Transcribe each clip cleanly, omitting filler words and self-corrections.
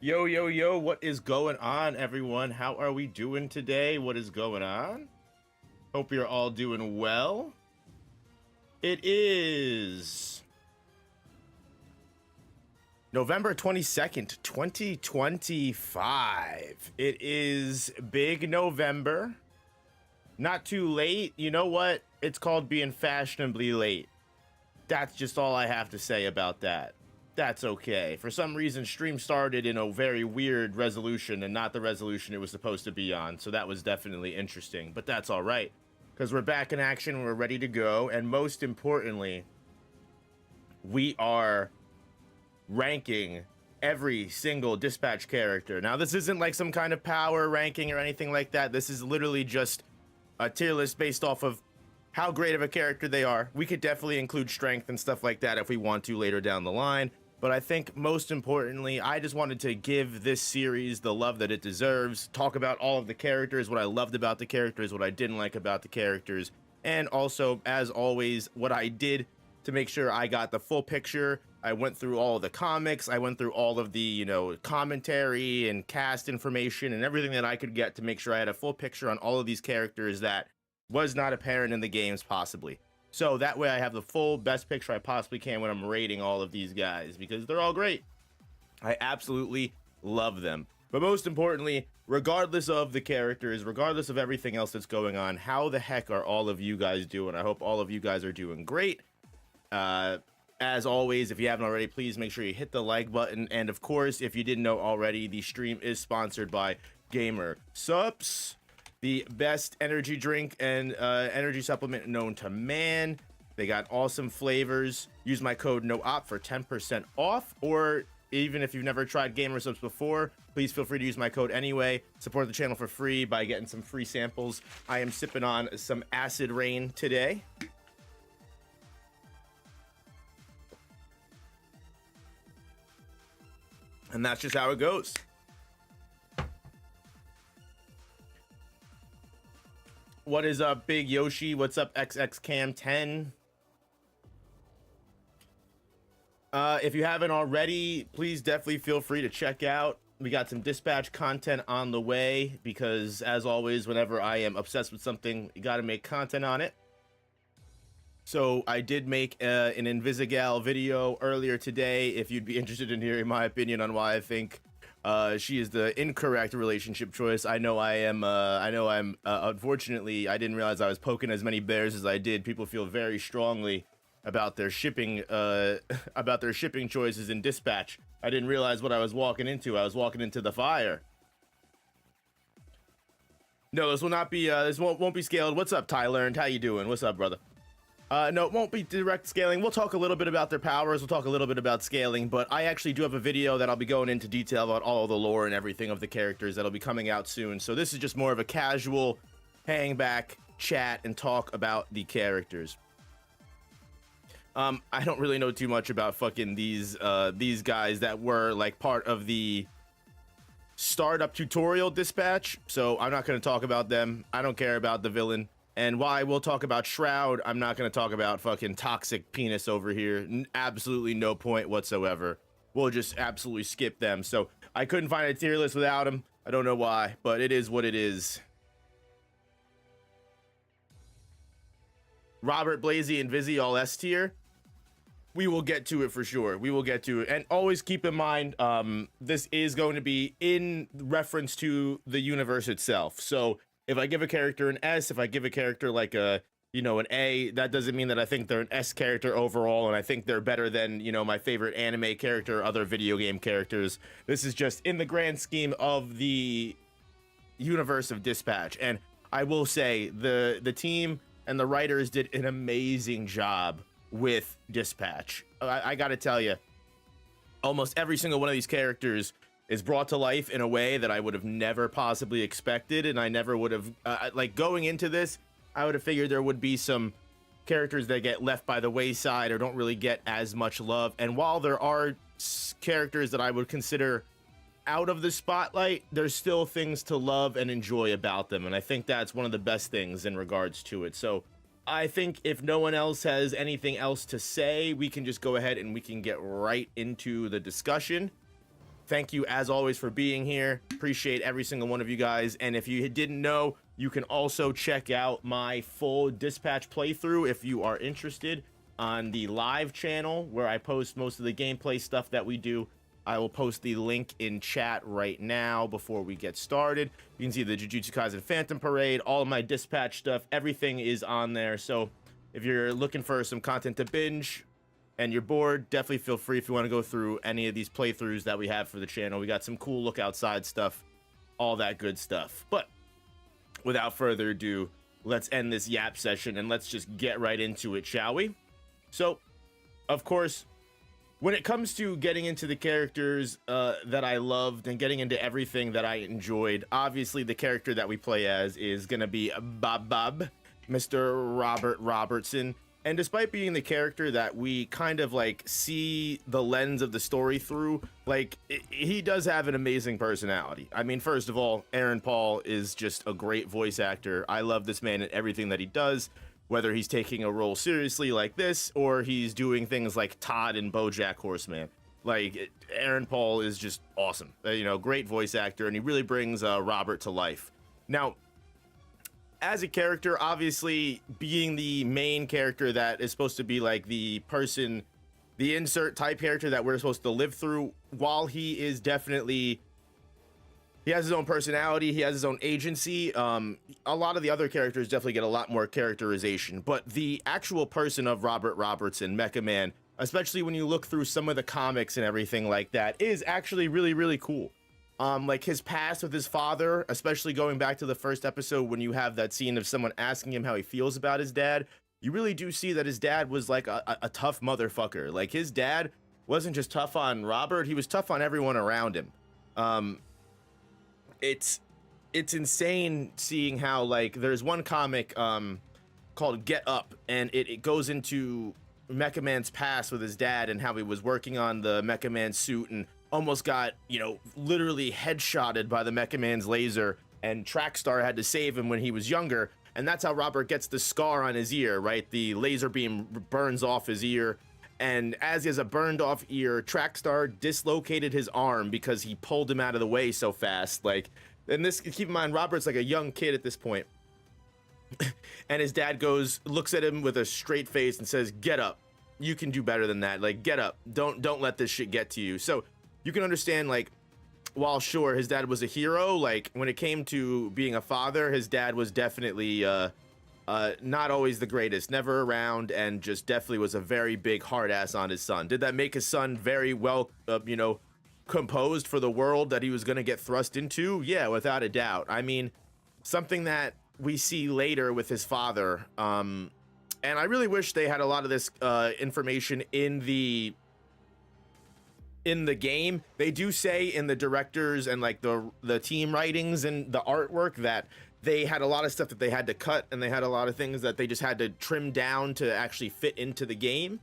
Yo, yo, yo, what is going on, everyone? How are we doing today? What is going on? Hope you're all doing well. It is November 22nd, 2025. It is Big November. Not too late. You know what? It's called being fashionably late. That's just all I have to say about that. That's okay. For some reason, stream started in a very weird resolution and not the resolution it was supposed to be on. So that was definitely interesting, but that's all right. Because we're back in action, we're ready to go. And most importantly, we are ranking every single dispatch character. Now, this isn't like some kind of power ranking or anything like that. This is literally just a tier list based off of how great of a character they are. We could definitely include strength and stuff like that if we want to later down the line. But I think most importantly, I just wanted to give this series the love that it deserves, talk about all of the characters, what I loved about the characters, what I didn't like about the characters, and also, as always, what I did to make sure I got the full picture. I went through all of the comics, I went through all of the, commentary and cast information and everything that I could get to make sure I had a full picture on all of these characters that was not apparent in the games possibly. So that way I have the full best picture I possibly can when I'm rating all of these guys, because they're all great. I absolutely love them. But most importantly, regardless of the characters, regardless of everything else that's going on, how the heck are all of you guys doing? I hope all of you guys are doing great. As always, if you haven't already, please make sure you hit the like button. And of course, if you didn't know already, the stream is sponsored by Gamer Sups, the best energy drink and energy supplement known to man. They got awesome flavors. Use my code NOOP for 10% off, or even if you've never tried Gamer Subs before, please feel free to use my code anyway. Support the channel for free by getting some free samples. I am sipping on some Acid Rain today. And that's just how it goes. What is up, Big Yoshi? What's up, XXCam10? If you haven't already, please definitely feel free to check out. We got some dispatch content on the way because, as always, whenever I am obsessed with something, you got to make content on it. So I did make an Invisigal video earlier today. If you'd be interested in hearing my opinion on why I think she is the incorrect relationship choice. I know I'm unfortunately, I didn't realize I was poking as many bears as I did. People feel very strongly about their shipping choices in dispatch. I didn't realize what I was walking into. I was walking into the fire. No, this will not be this won't be scaled. What's up, Tyler? How you doing? What's up, brother? No, it won't be direct scaling. We'll talk a little bit about their powers. We'll talk a little bit about scaling, but I actually do have a video that I'll be going into detail about all the lore and everything of the characters that'll be coming out soon. So this is just more of a casual hang back, chat, and talk about the characters. I don't really know too much about fucking these guys that were like part of the startup tutorial dispatch, so I'm not going to talk about them. I don't care about the villain. And while I will talk about Shroud, I'm not going to talk about fucking toxic penis over here. Absolutely no point whatsoever. We'll just absolutely skip them. So I couldn't find a tier list without him. I don't know why, but it is what it is. Robert, Blazy, and Vizzy all S tier. We will get to it for sure. We will get to it. And always keep in mind, this is going to be in reference to the universe itself. So if I give a character an S, if I give a character like an A, that doesn't mean that I think they're an S character overall, and I think they're better than, my favorite anime character or other video game characters. This is just in the grand scheme of the universe of Dispatch. And I will say, the team and the writers did an amazing job with Dispatch. I gotta tell you, almost every single one of these characters is brought to life in a way that I would have never possibly expected, and I never would have, like, going into this, I would have figured there would be some characters that get left by the wayside or don't really get as much love. And while there are characters that I would consider out of the spotlight, there's still things to love and enjoy about them, and I think that's one of the best things in regards to it. So I think if no one else has anything else to say, we can just go ahead and we can get right into the discussion. thank you as always for being here. Appreciate every single one of you guys. And if you didn't know, you can also check out my full Dispatch playthrough if you are interested on the live channel where I post most of the gameplay stuff that we do. I will post the link in chat right now before we get started. You can see the Jujutsu Kaisen Phantom Parade, all of my Dispatch stuff, everything is on there. So if you're looking for some content to binge and you're bored, definitely feel free if you want to go through any of these playthroughs that we have for the channel. We got some cool look outside stuff, all that good stuff. But without further ado, let's end this yap session and let's just get right into it, shall we? So, of course, when it comes to getting into the characters that I loved and getting into everything that I enjoyed, obviously the character that we play as is going to be Bob, Mr. Robert Robertson. And despite being the character that we kind of like see the lens of the story through, like he does have an amazing personality. I mean, first of all, Aaron Paul is just a great voice actor. I love this man and everything that he does, whether he's taking a role seriously like this or he's doing things like Todd in BoJack Horseman. Like Aaron Paul is just awesome, you know, great voice actor, and he really brings Robert to life. Now, as a character, obviously being the main character that is supposed to be like the person, the insert type character that we're supposed to live through, while he is definitely, he has his own personality, he has his own agency, a lot of the other characters definitely get a lot more characterization, but the actual person of Robert Robertson, Mecha Man, especially when you look through some of the comics and everything like that, is actually really, really cool. Like his past with his father, especially going back to the first episode when you have that scene of someone asking him how he feels about his dad, you really do see that his dad was like a tough motherfucker. Like his dad wasn't just tough on Robert, he was tough on everyone around him. It's insane seeing how, like, there's one comic called Get Up, and it goes into Mecha Man's past with his dad and how he was working on the Mecha Man suit and almost got, you know, literally headshotted by the Mecha Man's laser, and Trackstar had to save him when he was younger, and that's how Robert gets the scar on his ear, right? The laser beam burns off his ear, and as he has a burned off ear, Trackstar dislocated his arm because he pulled him out of the way so fast. Like, and this, keep in mind, Robert's like a young kid at this point. And his dad looks at him with a straight face and says, "Get up. You can do better than that. Like, get up. Don't let this shit get to you." So you can understand, like, while sure his dad was a hero, like when it came to being a father, his dad was definitely not always the greatest, never around, and just definitely was a very big hard ass on his son. Did that make his son very well, you know, composed for the world that he was going to get thrust into? Yeah, without a doubt. I mean, something that we see later with his father, and I really wish they had a lot of this information in the game. They do say in the directors and like the team writings and the artwork that they had a lot of stuff that they had to cut, and they had a lot of things that they just had to trim down to actually fit into the game.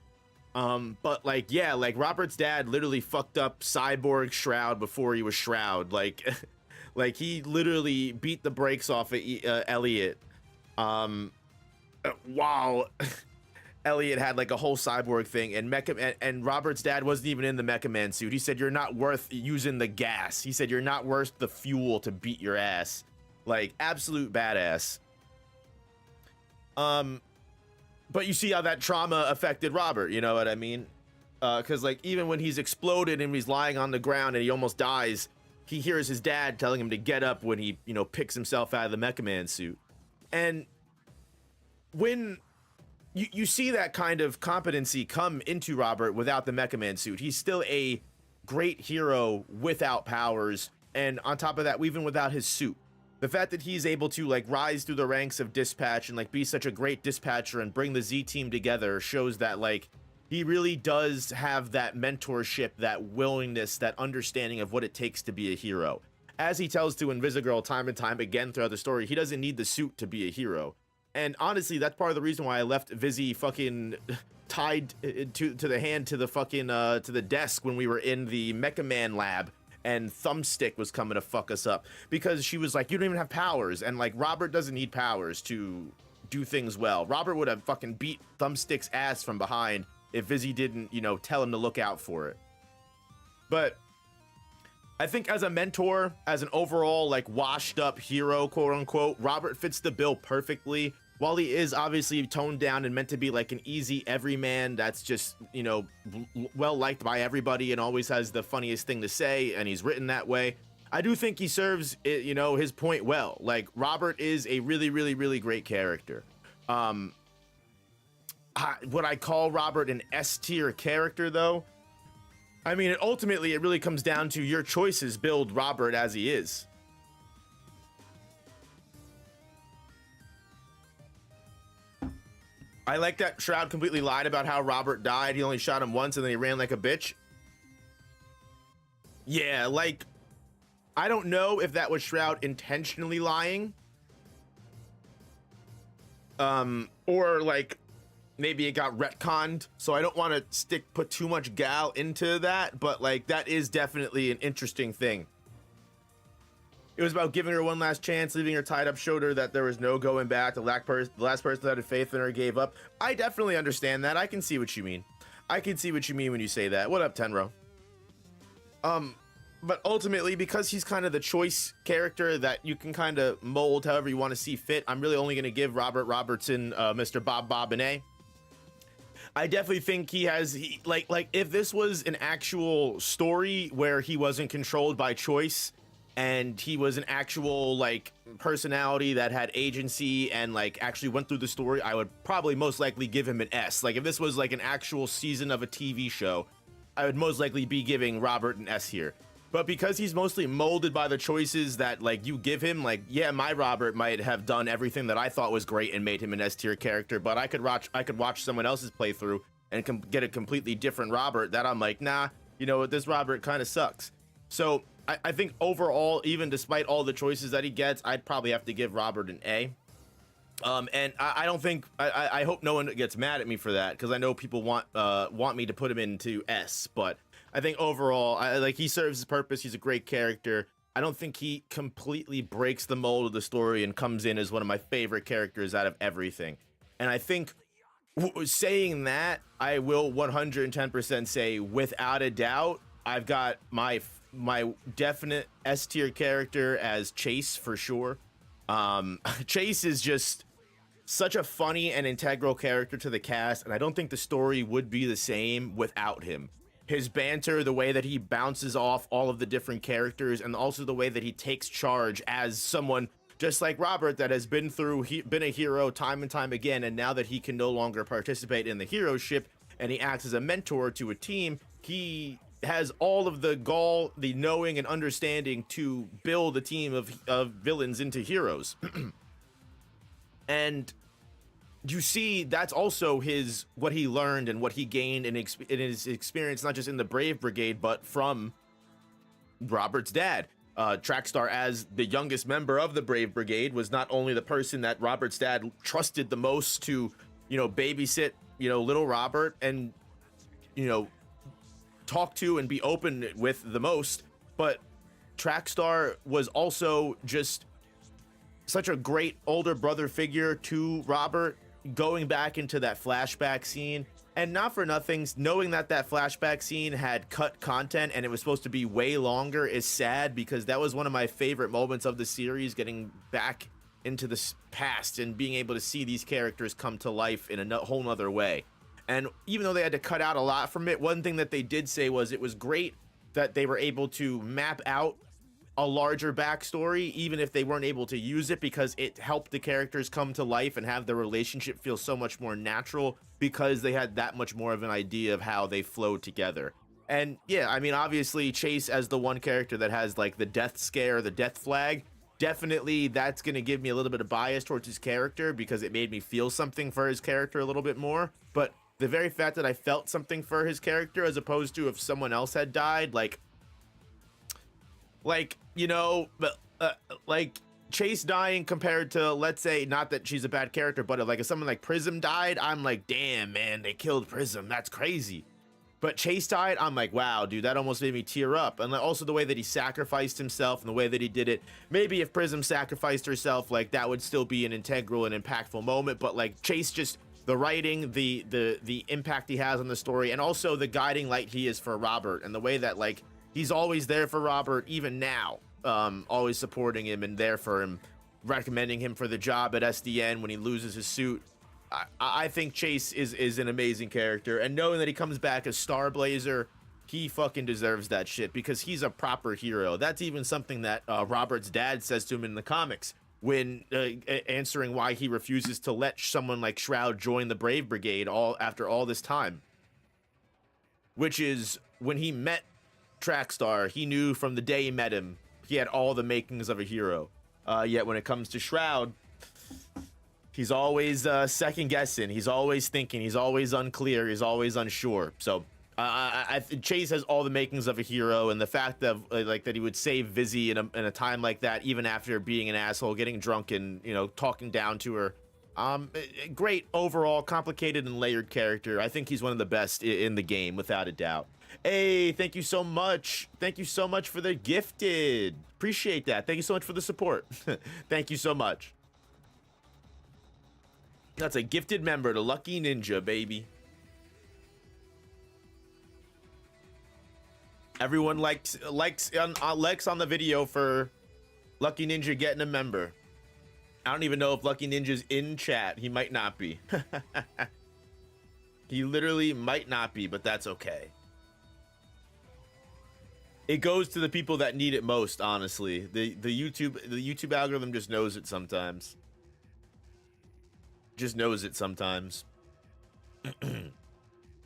But like, yeah, like Robert's dad literally fucked up Cyborg Shroud before he was Shroud. Like, like he literally beat the brakes off of Elliot. Wow. Elliot had like a whole cyborg thing, and Robert's dad wasn't even in the Mecha Man suit. He said, "You're not worth using the gas." He said, "You're not worth the fuel to beat your ass." Like, absolute badass. But you see how that trauma affected Robert, you know what I mean? Because like even when he's exploded and he's lying on the ground and he almost dies, he hears his dad telling him to get up when he, you know, picks himself out of the Mecha Man suit. And when you see that kind of competency come into Robert without the Mecha Man suit, he's still a great hero without powers, and on top of that, even without his suit. The fact that he's able to like rise through the ranks of dispatch and like be such a great dispatcher and bring the Z team together shows that like he really does have that mentorship, that willingness, that understanding of what it takes to be a hero. As he tells to Invisigirl time and time again throughout the story, he doesn't need the suit to be a hero. And honestly, that's part of the reason why I left Vizzy fucking tied to the hand to the fucking to the desk when we were in the Mecha Man lab and Thumbstick was coming to fuck us up, because she was like, "You don't even have powers," and like Robert doesn't need powers to do things well. Robert would have fucking beat Thumbstick's ass from behind if Vizzy didn't, you know, tell him to look out for it. But I think as a mentor, as an overall like washed up hero, quote unquote, Robert fits the bill perfectly. While he is obviously toned down and meant to be like an easy everyman that's just, you know, well liked by everybody and always has the funniest thing to say, and he's written that way, I do think he serves, you know, his point well. Like, Robert is a really, really, really great character. Would I call Robert an S tier character though? I mean, ultimately, it really comes down to your choices build Robert as he is. I like that Shroud completely lied about how Robert died. He only shot him once and then he ran like a bitch. Yeah, like, I don't know if that was Shroud intentionally lying. Or like, maybe it got retconned. So I don't want to put too much gal into that, but like, that is definitely an interesting thing. It was about giving her one last chance, leaving her tied up, showed her that there was no going back. The last person that had faith in her gave up. I definitely understand that. I can see what you mean. I can see what you mean when you say that. What up, Tenro? But ultimately, because he's kind of the choice character that you can kind of mold however you want to see fit, I'm really only going to give Robertson, Mr. Bob an A. I definitely think he has, like if this was an actual story where he wasn't controlled by choice, and he was an actual like personality that had agency and like actually went through the story, I would probably most likely give him an S. Like if this was like an actual season of a TV show, I would most likely be giving Robert an S here. But because he's mostly molded by the choices that like you give him, like, yeah, my Robert might have done everything that I thought was great and made him an S tier character, but I could watch someone else's playthrough and get a completely different Robert that I'm like, nah, you know what, this Robert kind of sucks. So I think overall, even despite all the choices that he gets, I'd probably have to give Robert an A. And I don't think, I hope no one gets mad at me for that, because I know people want me to put him into S, but I think overall, like, he serves his purpose. He's a great character. I don't think he completely breaks the mold of the story and comes in as one of my favorite characters out of everything. And I think saying that, I will 110% say without a doubt, I've got my definite S tier character as Chase for sure. Chase is just such a funny and integral character to the cast, and I don't think the story would be the same without him. His banter, the way that he bounces off all of the different characters, and also the way that he takes charge as someone just like Robert that has been a hero time and time again, and now that he can no longer participate in the hero ship and he acts as a mentor to a team, he has all of the gall, the knowing and understanding to build a team of villains into heroes. And you see that's also what he learned and what he gained in his experience, not just in the Brave Brigade, but from Robert's dad. Trackstar, as the youngest member of the Brave Brigade, was not only the person that Robert's dad trusted the most to, you know, babysit, you know, little Robert and, you know, talk to and be open with the most, but Trackstar was also just such a great older brother figure to Robert, going back into that flashback scene. And not for nothing, knowing that flashback scene had cut content and it was supposed to be way longer is sad, because that was one of my favorite moments of the series, getting back into the past and being able to see these characters come to life in a whole nother way. And even though they had to cut out a lot from it, one thing that they did say was it was great that they were able to map out a larger backstory, even if they weren't able to use it, because it helped the characters come to life and have their relationship feel so much more natural, because they had that much more of an idea of how they flowed together. And yeah, I mean, obviously Chase as the one character that has like the death scare, the death flag, definitely that's going to give me a little bit of bias towards his character, because it made me feel something for his character a little bit more. But the very fact that I felt something for his character, as opposed to if someone else had died, like, you know, like Chase dying compared to, let's say, not that she's a bad character, but if someone like Prism died, I'm like, damn, man, they killed Prism. That's crazy. But Chase died, I'm like, wow, dude, that almost made me tear up. And also the way that he sacrificed himself and the way that he did it. Maybe if Prism sacrificed herself, like, that would still be an integral and impactful moment. But like Chase, just the writing, the impact he has on the story, and also the guiding light he is for Robert, and the way that like he's always there for Robert, even now, always supporting him and there for him, recommending him for the job at SDN when he loses his suit. I think Chase is an amazing character, and knowing that he comes back as Star Blazer, he fucking deserves that shit because he's a proper hero. That's even something that Robert's dad says to him in the comics when answering why he refuses to let someone like Shroud join the Brave Brigade after all this time. Which is, when he met Trackstar, he knew from the day he met him, he had all the makings of a hero. Yet when it comes to Shroud, he's always second guessing. He's always thinking. He's always unclear. He's always unsure. So Chase has all the makings of a hero, and the fact that that he would save Vizzy in a time like that, even after being an asshole, getting drunk, and talking down to her. Great overall, complicated and layered character. I think he's one of the best in the game, without a doubt. Hey, thank you so much. Thank you so much for the gifted. Appreciate that. Thank you so much for the support. Thank you so much. That's a gifted member to Lucky Ninja, baby. Everyone likes on the video for Lucky Ninja getting a member. I don't even know if Lucky Ninja's in chat. He might not be. He literally might not be, but that's okay. It goes to the people that need it most, honestly. The YouTube algorithm just knows it sometimes. Just knows it sometimes.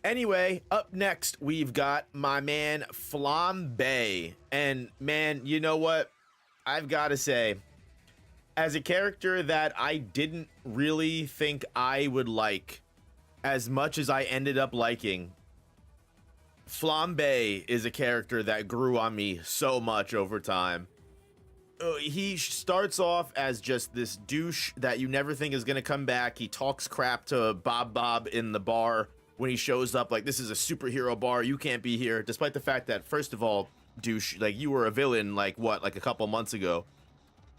Anyway, up next, we've got my man Flambe. And man, you know what? I've got to say, as a character that I didn't really think I would like as much as I ended up liking, Flambe is a character that grew on me so much over time. He starts off as just this douche that you never think is going to come back. He talks crap to Bob in the bar when he shows up, like, this is a superhero bar, you can't be here, despite the fact that, first of all, douche, like, you were a villain, like, what, like a couple months ago.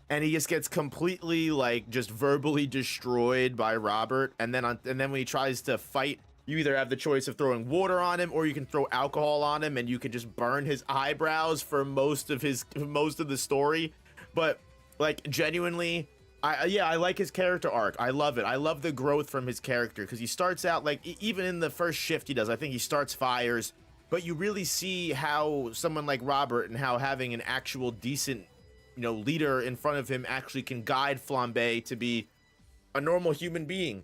And he just gets completely, like, just verbally destroyed by Robert, and then when he tries to fight, you either have the choice of throwing water on him, or you can throw alcohol on him, and you can just burn his eyebrows for most of the story. But, like, genuinely, I like his character arc. I love it. I love the growth from his character, because he starts out, like, even in the first shift he does, I think he starts fires, but you really see how someone like Robert, and how having an actual decent, leader in front of him actually can guide Flambe to be a normal human being.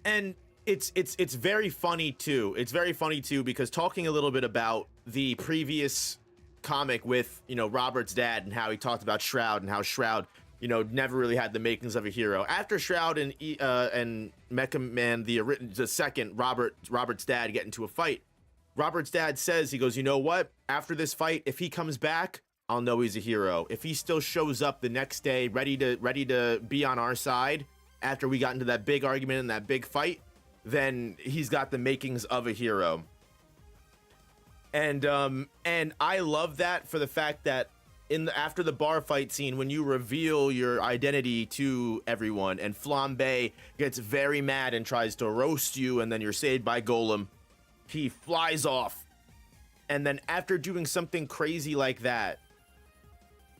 And it's very funny too. It's very funny too, because talking a little bit about the previous comic with, Robert's dad, and how he talked about Shroud, and how Shroud, never really had the makings of a hero. After Shroud and Phenomen Man, the second Robert's dad get into a fight, Robert's dad says, he goes, you know what? After this fight, if he comes back, I'll know he's a hero. If he still shows up the next day, ready to be on our side, after we got into that big argument and that big fight, then he's got the makings of a hero. And I love that, for the fact that after the bar fight scene, when you reveal your identity to everyone, and Flambe gets very mad and tries to roast you, and then you're saved by Golem, he flies off. And then after doing something crazy like that,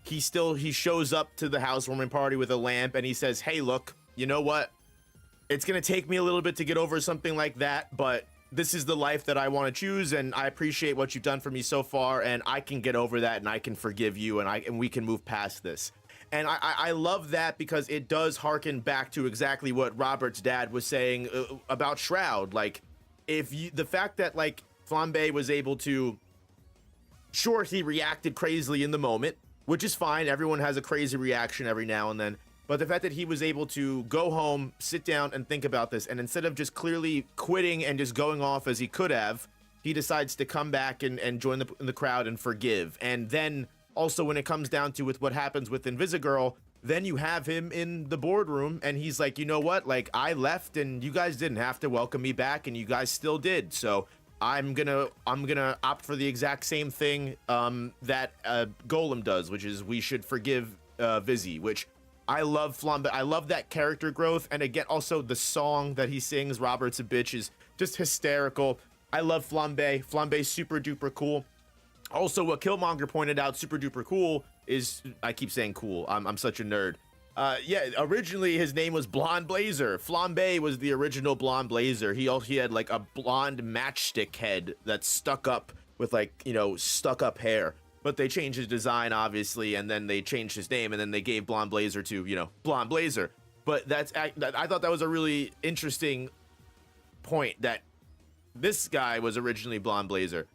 he shows up to the housewarming party with a lamp, and he says, hey, look, you know what? It's gonna take me a little bit to get over something like that, but this is the life that I want to choose, and I appreciate what you've done for me so far, and I can get over that, and I can forgive you, and we can move past this. And I love that, because it does harken back to exactly what Robert's dad was saying about Shroud. Like, the fact that, like, Flambe was able to, sure, he reacted crazily in the moment, which is fine. Everyone has a crazy reaction every now and then. But the fact that he was able to go home, sit down, and think about this, and instead of just clearly quitting and just going off as he could have, he decides to come back and join the crowd and forgive. And then also, when it comes down to with what happens with Invisigirl, then you have him in the boardroom, and he's like, you know what? Like, I left, and you guys didn't have to welcome me back, and you guys still did. So I'm gonna opt for the exact same thing that Golem does, which is we should forgive Vizzy, which I love Flambe. I love that character growth. And again, also the song that he sings, Robert's a Bitch, is just hysterical. I love Flambe. Flambe's super duper cool. Also, what Killmonger pointed out, super duper cool, is I keep saying cool. I'm such a nerd. Yeah, originally his name was Blonde Blazer. Flambe was the original Blonde Blazer. He had like a blonde matchstick head that's stuck up with like, you know, stuck up hair. But they changed his design, obviously, and then they changed his name, and then they gave Blonde Blazer to, you know, Blonde Blazer. But I thought that was a really interesting point, that this guy was originally Blonde Blazer.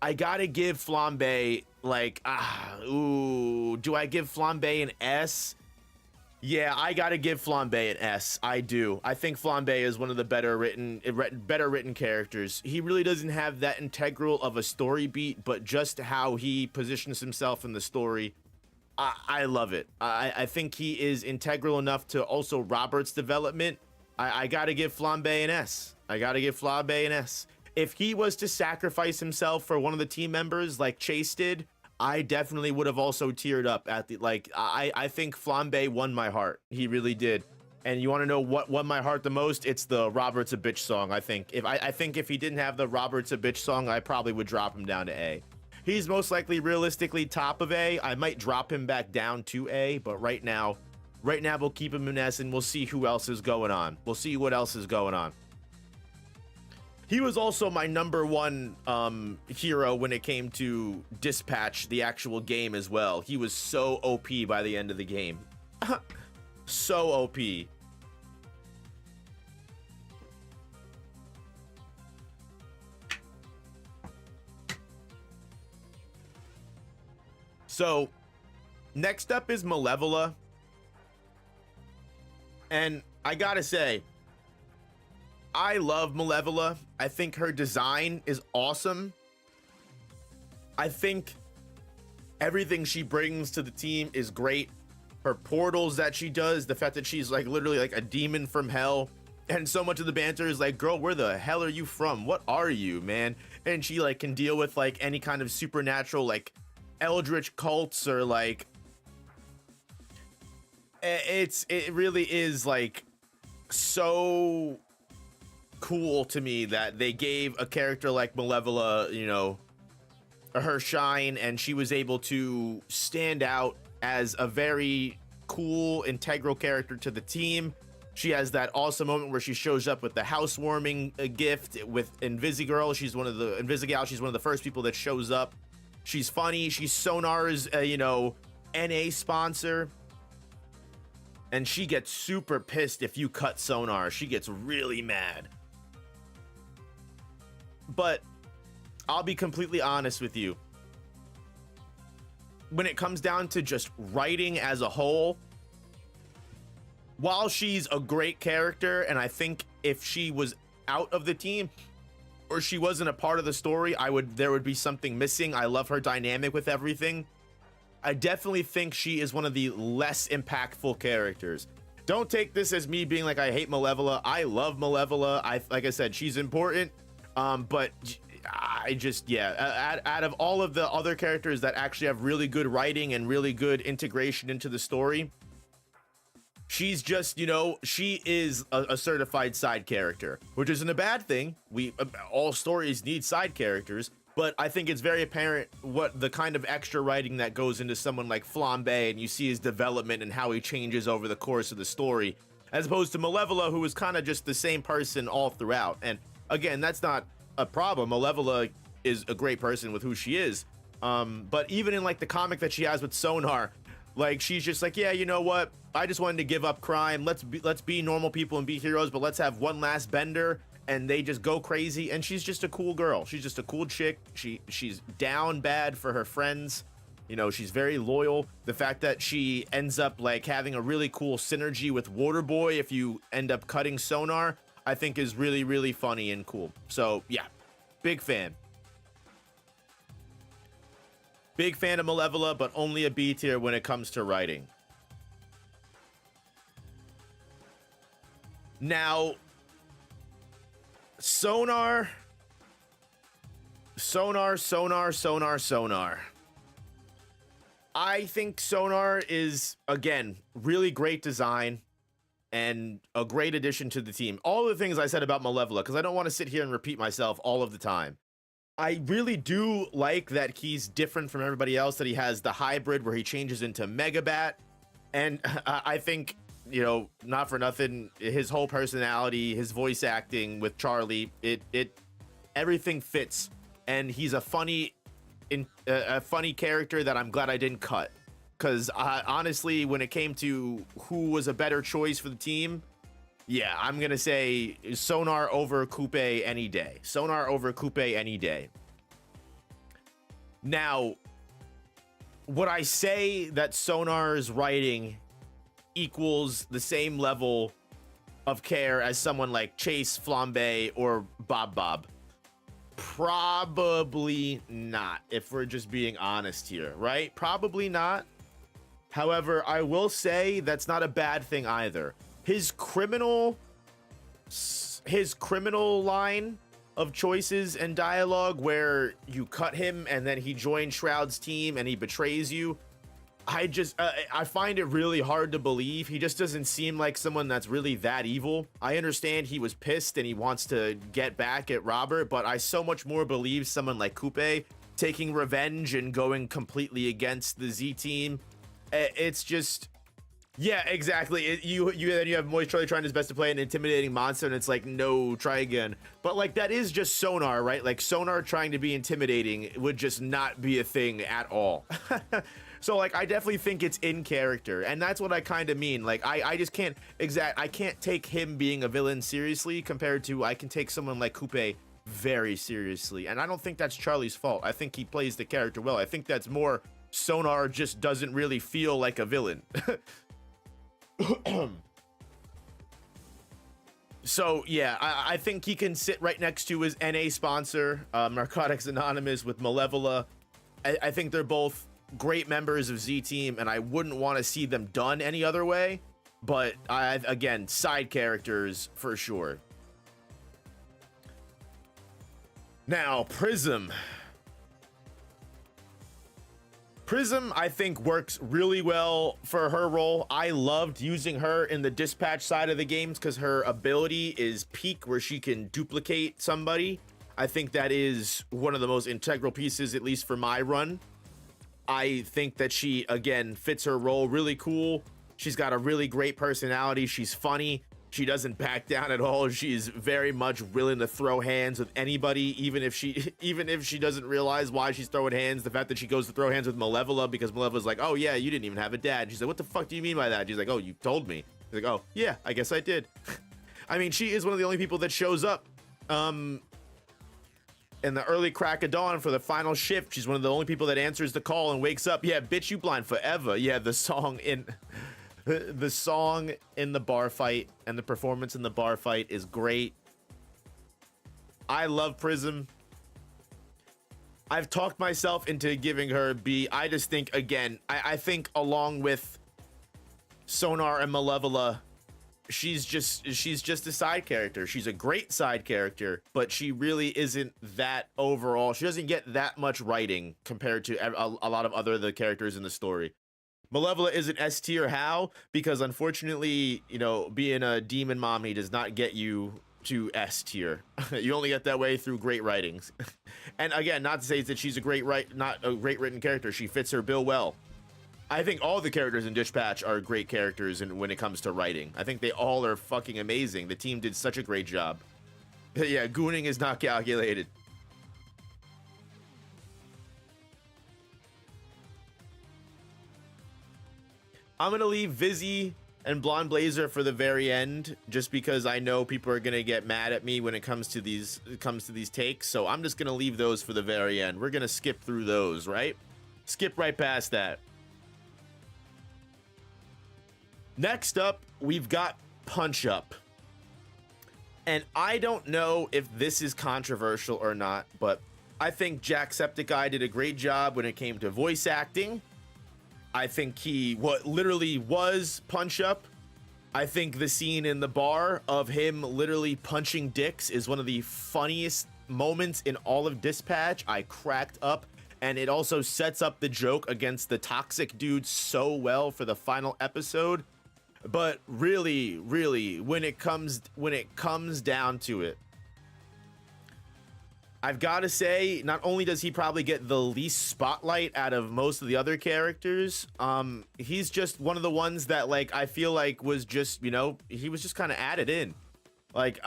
I gotta give Flambe, like, do I give Flambe an S? Yeah, I gotta give Flambe an S. I do. I think Flambe is one of the better written characters. He really doesn't have that integral of a story beat, but just how he positions himself in the story, I love it. I think he is integral enough to also Robert's development. I gotta give Flambe an S. I gotta give Flambe an S. If he was to sacrifice himself for one of the team members like Chase did, I definitely would have also teared up at the, like, I think Flambe won my heart. He really did. And you want to know what won my heart the most? It's the Robert's a Bitch song. I think if he didn't have the Robert's a Bitch song, I probably would drop him down to A. He's most likely realistically top of A. I might drop him back down to A, but right now we'll keep him in S, and we'll see who else is going on. We'll see what else is going on. He was also my number one hero when it came to Dispatch, the actual game as well. He was so OP by the end of the game. So OP. So, next up is Malevola. And I gotta say, I love Malevola. I think her design is awesome. I think everything she brings to the team is great. Her portals that she does, the fact that she's like literally like a demon from hell, and so much of the banter is like, girl, where the hell are you from? What are you, man? And she like can deal with like any kind of supernatural, like eldritch cults, or like it really is like so cool to me that they gave a character like Malevola, you know, her shine, and she was able to stand out as a very cool, integral character to the team. She has that awesome moment where she shows up with the housewarming gift with Invisigirl. She's one of the first people that shows up. She's funny. She's Sonar's, you know, NA sponsor. And she gets super pissed if you cut Sonar. She gets really mad. But I'll be completely honest with you. When it comes down to just writing as a whole, while she's a great character, and I think if she was out of the team or she wasn't a part of the story, there would be something missing. I love her dynamic with everything. I definitely think she is one of the less impactful characters. Don't take this as me being like, I hate Malevola. I love Malevola. Like I said, she's important. But I just, yeah, out of all of the other characters that actually have really good writing and really good integration into the story, she's just, you know, she is a certified side character, which isn't a bad thing. All stories need side characters, but I think it's very apparent what the kind of extra writing that goes into someone like Flambe, and you see his development and how he changes over the course of the story, as opposed to Malevola, who is kind of just the same person all throughout. And again, that's not a problem. Malevola is a great person with who she is. But even in like the comic that she has with Sonar, like she's just like, yeah, you know what? I just wanted to give up crime. Let's be normal people and be heroes, but let's have one last bender. And they just go crazy. And she's just a cool girl. She's just a cool chick. She's down bad for her friends. You know, she's very loyal. The fact that she ends up like having a really cool synergy with Waterboy if you end up cutting Sonar, I think is really, really funny and cool. So yeah, big fan. Big fan of Malevola, but only a B tier when it comes to writing. Now, Sonar. I think Sonar is, again, really great design and a great addition to the team. All the things I said about Malevola, because I don't want to sit here and repeat myself all of the time. I really do like that he's different from everybody else, that he has the hybrid where he changes into Megabat. And I think, you know, not for nothing, his whole personality, his voice acting with Charlie, it everything fits. And he's a funny character that I'm glad I didn't cut. Because honestly, when it came to who was a better choice for the team, yeah, I'm gonna say Sonar over Coupe any day. Sonar over Coupe any day. Now, would I say that Sonar's writing equals the same level of care as someone like Chase, Flambe, or Bob? Probably not, if we're just being honest here, right? Probably not. However, I will say that's not a bad thing either. His criminal line of choices and dialogue where you cut him and then he joins Shroud's team and he betrays you, I find it really hard to believe. He just doesn't seem like someone that's really that evil. I understand he was pissed and he wants to get back at Robert, but I so much more believe someone like Coupe taking revenge and going completely against the Z team. It's just, yeah, exactly. You have Moist Charlie trying his best to play an intimidating monster, and it's like, no, try again. But like, that is just Sonar, right? Like, Sonar trying to be intimidating would just not be a thing at all. So like, I definitely think it's in character, and that's what I kind of mean. Like, I just can't I can't take him being a villain seriously compared to I can take someone like Coupe very seriously, and I don't think that's Charlie's fault. I think he plays the character well. I think that's more Sonar just doesn't really feel like a villain. So yeah, I think he can sit right next to his NA sponsor, Narcotics Anonymous, with Malevola. I think they're both great members of Z Team, and I wouldn't want to see them done any other way. But again, side characters for sure. Now, Prism, I think, works really well for her role. I loved using her in the dispatch side of the games because her ability is peak, where she can duplicate somebody. I think that is one of the most integral pieces, at least for my run. I think that she, again, fits her role really cool. She's got a really great personality. She's funny. She doesn't back down at all. She's very much willing to throw hands with anybody, even if she doesn't realize why she's throwing hands. The fact that she goes to throw hands with Malevola because Malevola's like, oh yeah, you didn't even have a dad. She's like, what the fuck do you mean by that? She's like, oh, you told me. She's like, oh yeah, I guess I did. I mean, she is one of the only people that shows up in the early crack of dawn for the final shift. She's one of the only people that answers the call and wakes up. Yeah, bitch, you blind forever. Yeah, the song in the bar fight and the performance in the bar fight is great. I love Prism. I've talked myself into giving her a B. I just think, again, I think along with Sonar and Malevola, she's just a side character. She's a great side character, but she really isn't that overall. She doesn't get that much writing compared to a lot of the characters in the story. Malevola isn't S tier. How? Because unfortunately, you know, being a demon mommy does not get you to S tier. You only get that way through great writings. And again, not to say that she's not a great written character. She fits her bill well. I think all the characters in Dispatch are great characters, and when it comes to writing, I think they all are fucking amazing. The team did such a great job. Yeah, gooning is not calculated. I'm gonna leave Vizzy and Blonde Blazer for the very end, just because I know people are gonna get mad at me when it comes to these takes. So I'm just gonna leave those for the very end. We're gonna skip through those, right? Skip right past that. Next up, we've got Punch Up. And I don't know if this is controversial or not, but I think Jacksepticeye did a great job when it came to voice acting. I think he literally was Punch Up. I think the scene in the bar of him literally punching dicks is one of the funniest moments in all of Dispatch. I cracked up, and it also sets up the joke against the toxic dude so well for the final episode. But really, when it comes down to it, I've got to say, not only does he probably get the least spotlight out of most of the other characters, he's just one of the ones that, like, I feel like was just, you know, he was just kind of added in. Like,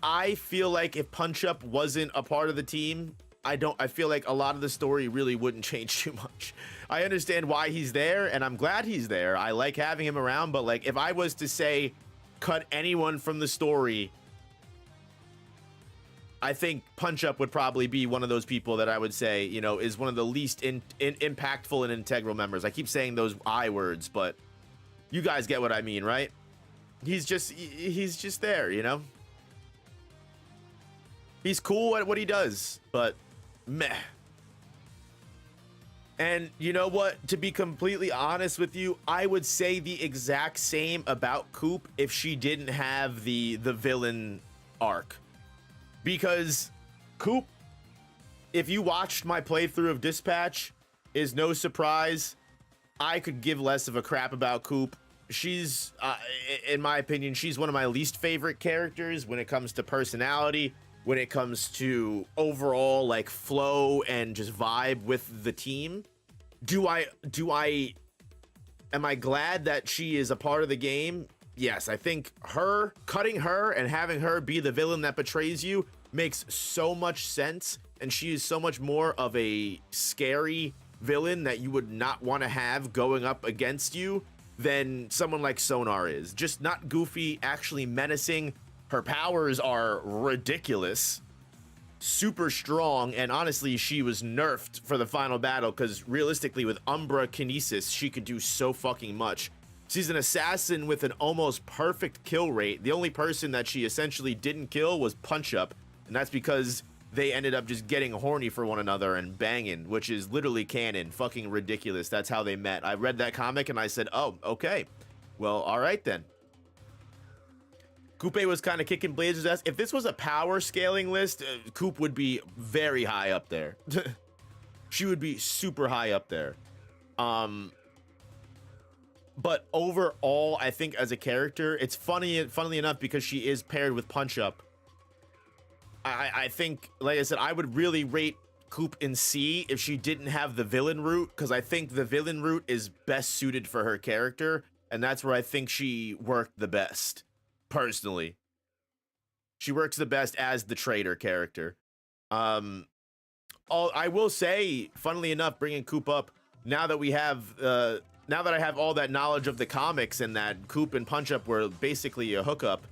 I feel like if Punch Up wasn't a part of the team, I feel like a lot of the story really wouldn't change too much. I understand why he's there, and I'm glad he's there. I like having him around, but, like, if I was to say cut anyone from the story, I think Punch Up would probably be one of those people that I would say, you know, is one of the least impactful and integral members. I keep saying those I words, but you guys get what I mean, right? He's just there, you know? He's cool at what he does, but meh. And you know what? To be completely honest with you, I would say the exact same about Coop if she didn't have the villain arc. Because Coop, if you watched my playthrough of Dispatch, is no surprise, I could give less of a crap about Coop. She's, in my opinion, she's one of my least favorite characters when it comes to personality, when it comes to overall, like, flow and just vibe with the team. Am I glad that she is a part of the game? Yes, I think cutting her and having her be the villain that betrays you makes so much sense, and she is so much more of a scary villain that you would not want to have going up against you than someone like Sonar is. Just not goofy, actually menacing. Her powers are ridiculous, super strong, and honestly, she was nerfed for the final battle because realistically, with Umbra Kinesis, she could do so fucking much. She's an assassin with an almost perfect kill rate. The only person that she essentially didn't kill was Punch Up, and that's because they ended up just getting horny for one another and banging, which is literally canon. Fucking ridiculous. That's how they met. I read that comic and I said, oh, okay. Well, all right then. Coupe was kind of kicking Blazer's ass. If this was a power scaling list, Coop would be very high up there. She would be super high up there. But overall, I think as a character, it's funnily enough, because she is paired with Punch Up. I think, like I said, I would really rate Coop in C if she didn't have the villain route, because I think the villain route is best suited for her character, and that's where I think she worked the best, personally. She works the best as the traitor character. I will say, funnily enough, bringing Coop up, now that we have, now that I have all that knowledge of the comics and that Coop and Punch Up were basically a hookup,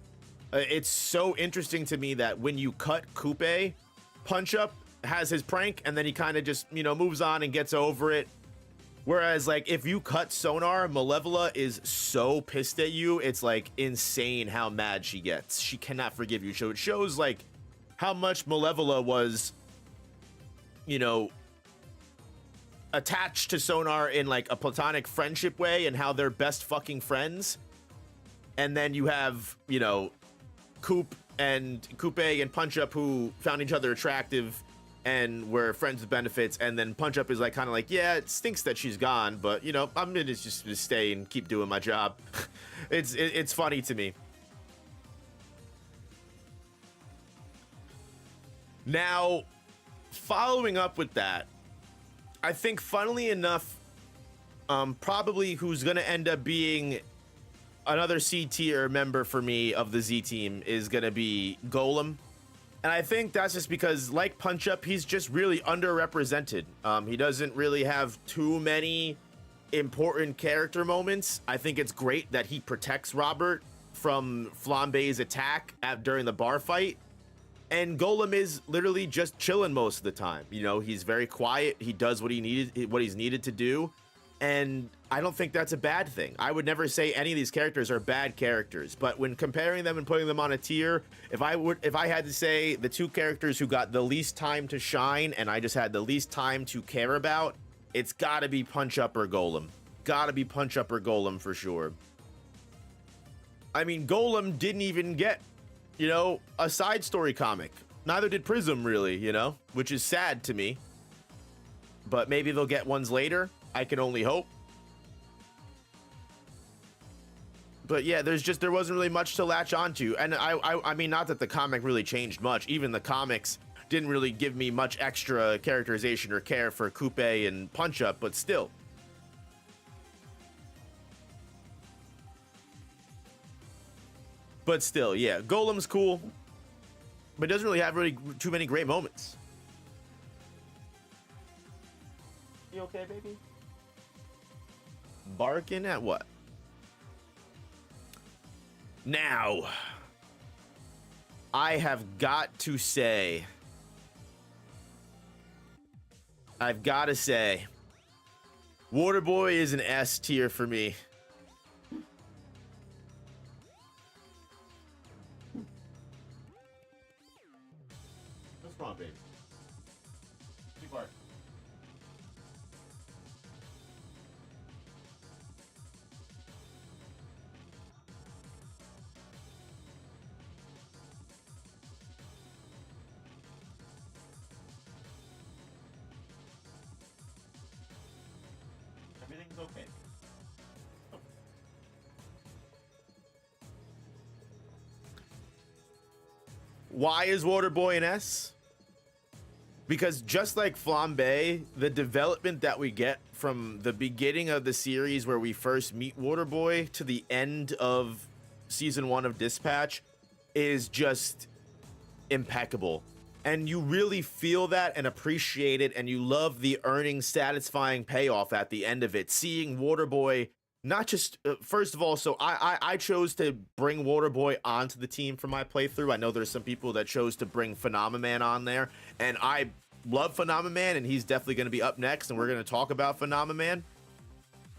it's so interesting to me that when you cut Coupe, Punch Up has his prank and then he kind of just, you know, moves on and gets over it. Whereas, like, if you cut Sonar, Malevola is so pissed at you, it's, like, insane how mad she gets. She cannot forgive you. So it shows, like, how much Malevola was, you know, attached to Sonar in, like, a platonic friendship way and how they're best fucking friends. And then you have, you know, Coupe and Punch Up who found each other attractive and were friends with benefits, and then Punch Up is like kind of like, yeah, it stinks that she's gone, but you know, I'm gonna just stay and keep doing my job. It's funny to me. Now, following up with that, I think funnily enough, probably who's gonna end up being another C tier member for me of the Z team is gonna be Golem. And I think that's just because, like Punch Up, he's just really underrepresented. He doesn't really have too many important character moments. I think it's great that he protects Robert from Flambe's attack during the bar fight. And Golem is literally just chilling most of the time. You know, he's very quiet. He does what he's needed to do. And I don't think that's a bad thing. I would never say any of these characters are bad characters, but when comparing them and putting them on a tier, if I had to say the two characters who got the least time to shine and I just had the least time to care about, it's gotta be Punch Up or Golem. Gotta be Punch Up or Golem for sure. I mean, Golem didn't even get, you know, a side story comic. Neither did Prism, really, you know, which is sad to me. But maybe they'll get ones later. I can only hope. But yeah, there wasn't really much to latch onto, and I mean, not that the comic really changed much. Even the comics didn't really give me much extra characterization or care for Coupe and Punch Up, but still. Yeah, Golem's cool, but doesn't really have too many great moments. You okay, baby? Barking at what? Now, I have got to say, Waterboy is an S tier for me. What's wrong, baby? Keep barking. Everything's okay. Why is Waterboy an S? Because just like Flambe, the development that we get from the beginning of the series where we first meet Waterboy to the end of season 1 of Dispatch is just impeccable. And you really feel that and appreciate it, and you love the earning, satisfying payoff at the end of it. Seeing Waterboy, not just, first of all, so I chose to bring Waterboy onto the team for my playthrough. I know there's some people that chose to bring Phenomen Man on there, and I love Phenomen Man, and he's definitely going to be up next, and we're going to talk about Phenomen Man.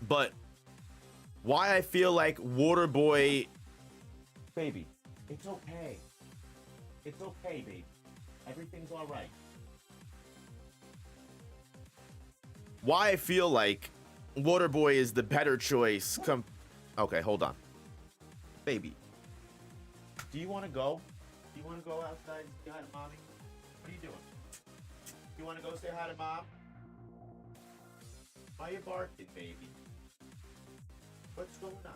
But why I feel like Waterboy... Baby, it's okay. It's okay, baby. Everything's all right. Why I feel like Waterboy is the better choice. Okay, hold on. Baby, do you want to go? Do you want to go outside and say hi to mommy? What are you doing? You want to go say hi to mom? Why are you barking, baby? What's going on?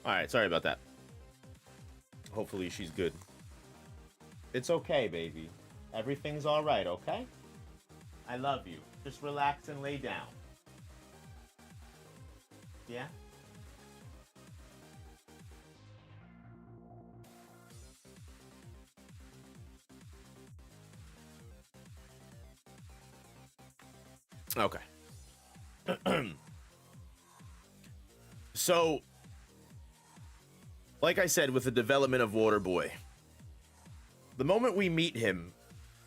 All right, sorry about that. Hopefully she's good. It's okay, baby. Everything's all right, okay? I love you. Just relax and lay down. Yeah? Okay. So, like I said, with the development of Waterboy, the moment we meet him,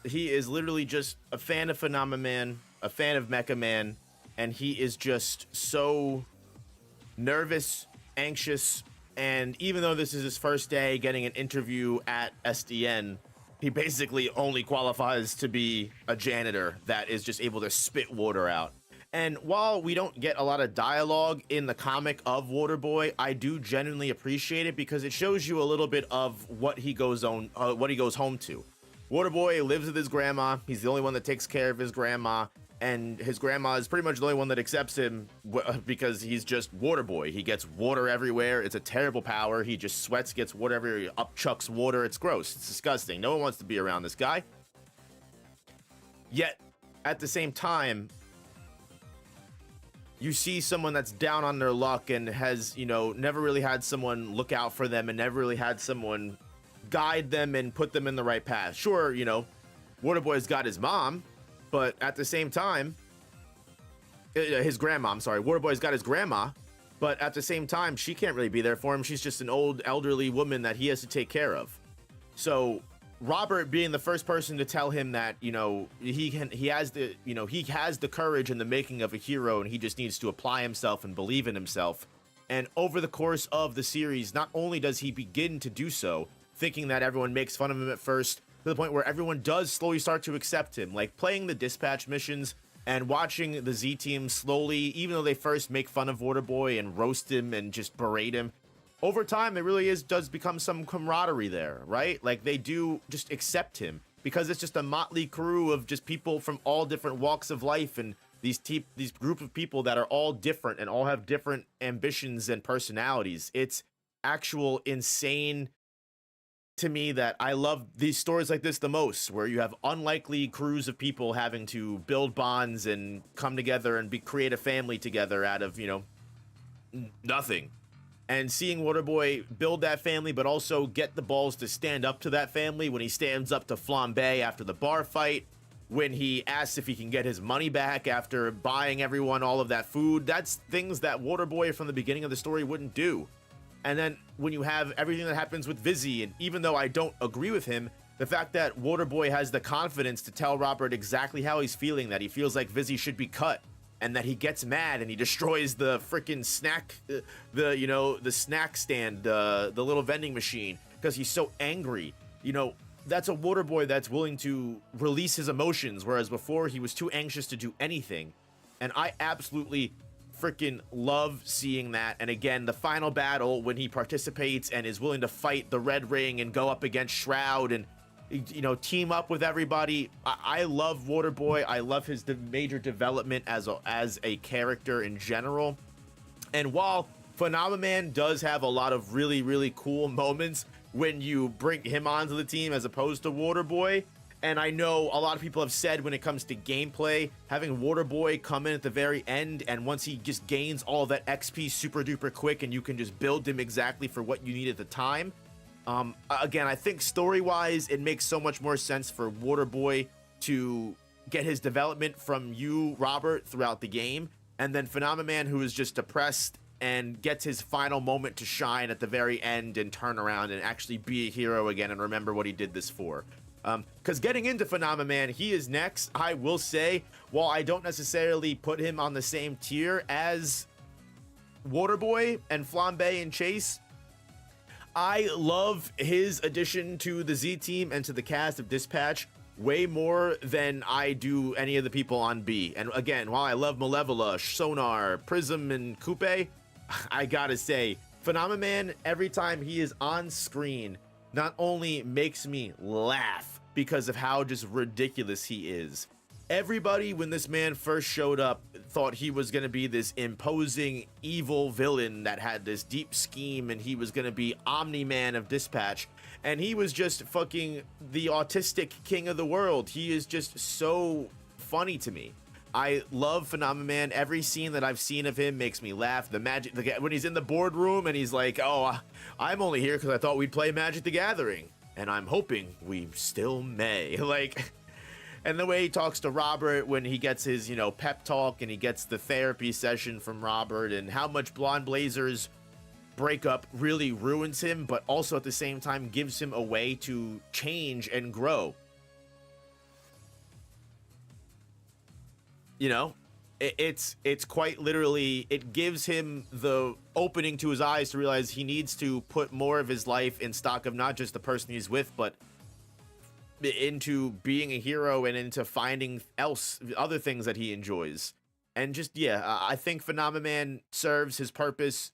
he is literally just a fan of Phenomen Man, a fan of Mecha Man, and he is just so nervous, anxious, and even though this is his first day getting an interview at SDN, he basically only qualifies to be a janitor that is just able to spit water out. And while we don't get a lot of dialogue in the comic of Waterboy, I do genuinely appreciate it because it shows you a little bit of what he goes home to. Waterboy lives with his grandma. He's the only one that takes care of his grandma. and his grandma is pretty much the only one that accepts him because he's just water boy. He gets water everywhere. It's a terrible power. He just sweats, gets water everywhere, upchucks water. It's gross. It's disgusting. No one wants to be around this guy. Yet, at the same time, you see someone that's down on their luck and has, never really had someone look out for them and never really had someone guide them and put them in the right path. Sure, Waterboy's got his mom, but at the same time, his grandma, I'm sorry, Waterboy's got his grandma, but at the same time, she can't really be there for him. She's just an old elderly woman that he has to take care of. So Robert being the first person to tell him that, he has the courage and the making of a hero, and he just needs to apply himself and believe in himself. And over the course of the series, not only does he begin to do so, thinking that everyone makes fun of him at first, to the point where everyone does slowly start to accept him, like playing the dispatch missions and watching the Z team slowly, even though they first make fun of Waterboy and roast him and just berate him. Over time, there really does become some camaraderie there, right? Like, they do just accept him because it's just a motley crew of just people from all different walks of life, and these group of people that are all different and all have different ambitions and personalities. It's actual insane to me that I love these stories like this the most, where you have unlikely crews of people having to build bonds and come together and create a family together out of, nothing. And seeing Waterboy build that family, but also get the balls to stand up to that family when he stands up to Flambe after the bar fight, when he asks if he can get his money back after buying everyone all of that food. That's things that Waterboy from the beginning of the story wouldn't do. And then when you have everything that happens with Vizzy, and even though I don't agree with him, the fact that Waterboy has the confidence to tell Robert exactly how he's feeling, that he feels like Vizzy should be cut, and that he gets mad and he destroys the freaking snack, the snack stand, the little vending machine, because he's so angry. That's a Waterboy that's willing to release his emotions, whereas before he was too anxious to do anything. And I absolutely freaking love seeing that. And again, the final battle when he participates and is willing to fight the Red Ring and go up against Shroud and team up with everybody. I love Waterboy. I love his major development as a character in general. And while Phenomen Man does have a lot of really, really cool moments when you bring him onto the team as opposed to Waterboy, and I know a lot of people have said when it comes to gameplay, having Waterboy come in at the very end, and once he just gains all that XP super duper quick and you can just build him exactly for what you need at the time. Again, I think story-wise, it makes so much more sense for Waterboy to get his development from you, Robert, throughout the game, and then Phenomen Man, who is just depressed and gets his final moment to shine at the very end and turn around and actually be a hero again and remember what he did this for. Because getting into Phenomen Man, he is next. I will say, while I don't necessarily put him on the same tier as Waterboy and Flambe and Chase, I love his addition to the Z team and to the cast of Dispatch way more than I do any of the people on B. And again, while I love Malevola, Sonar, Prism, and Coupe, I gotta say, Phenomen Man, every time he is on screen, not only makes me laugh because of how just ridiculous he is. Everybody, when this man first showed up, thought he was going to be this imposing evil villain that had this deep scheme, and he was going to be Omni-Man of Dispatch, and he was just fucking the autistic king of the world. He is just so funny to me. I love Phenomen Man. Every scene that I've seen of him makes me laugh. The magic, when he's in the boardroom and he's like, "Oh, I'm only here because I thought we'd play Magic the Gathering, and I'm hoping we still may." Like, and the way he talks to Robert when he gets his, pep talk and he gets the therapy session from Robert, and how much Blonde Blazer's breakup really ruins him, but also at the same time gives him a way to change and grow. It's quite literally, it gives him the opening to his eyes to realize he needs to put more of his life in stock of not just the person he's with, but into being a hero and into finding other things that he enjoys. And just, I think Phenomen Man serves his purpose,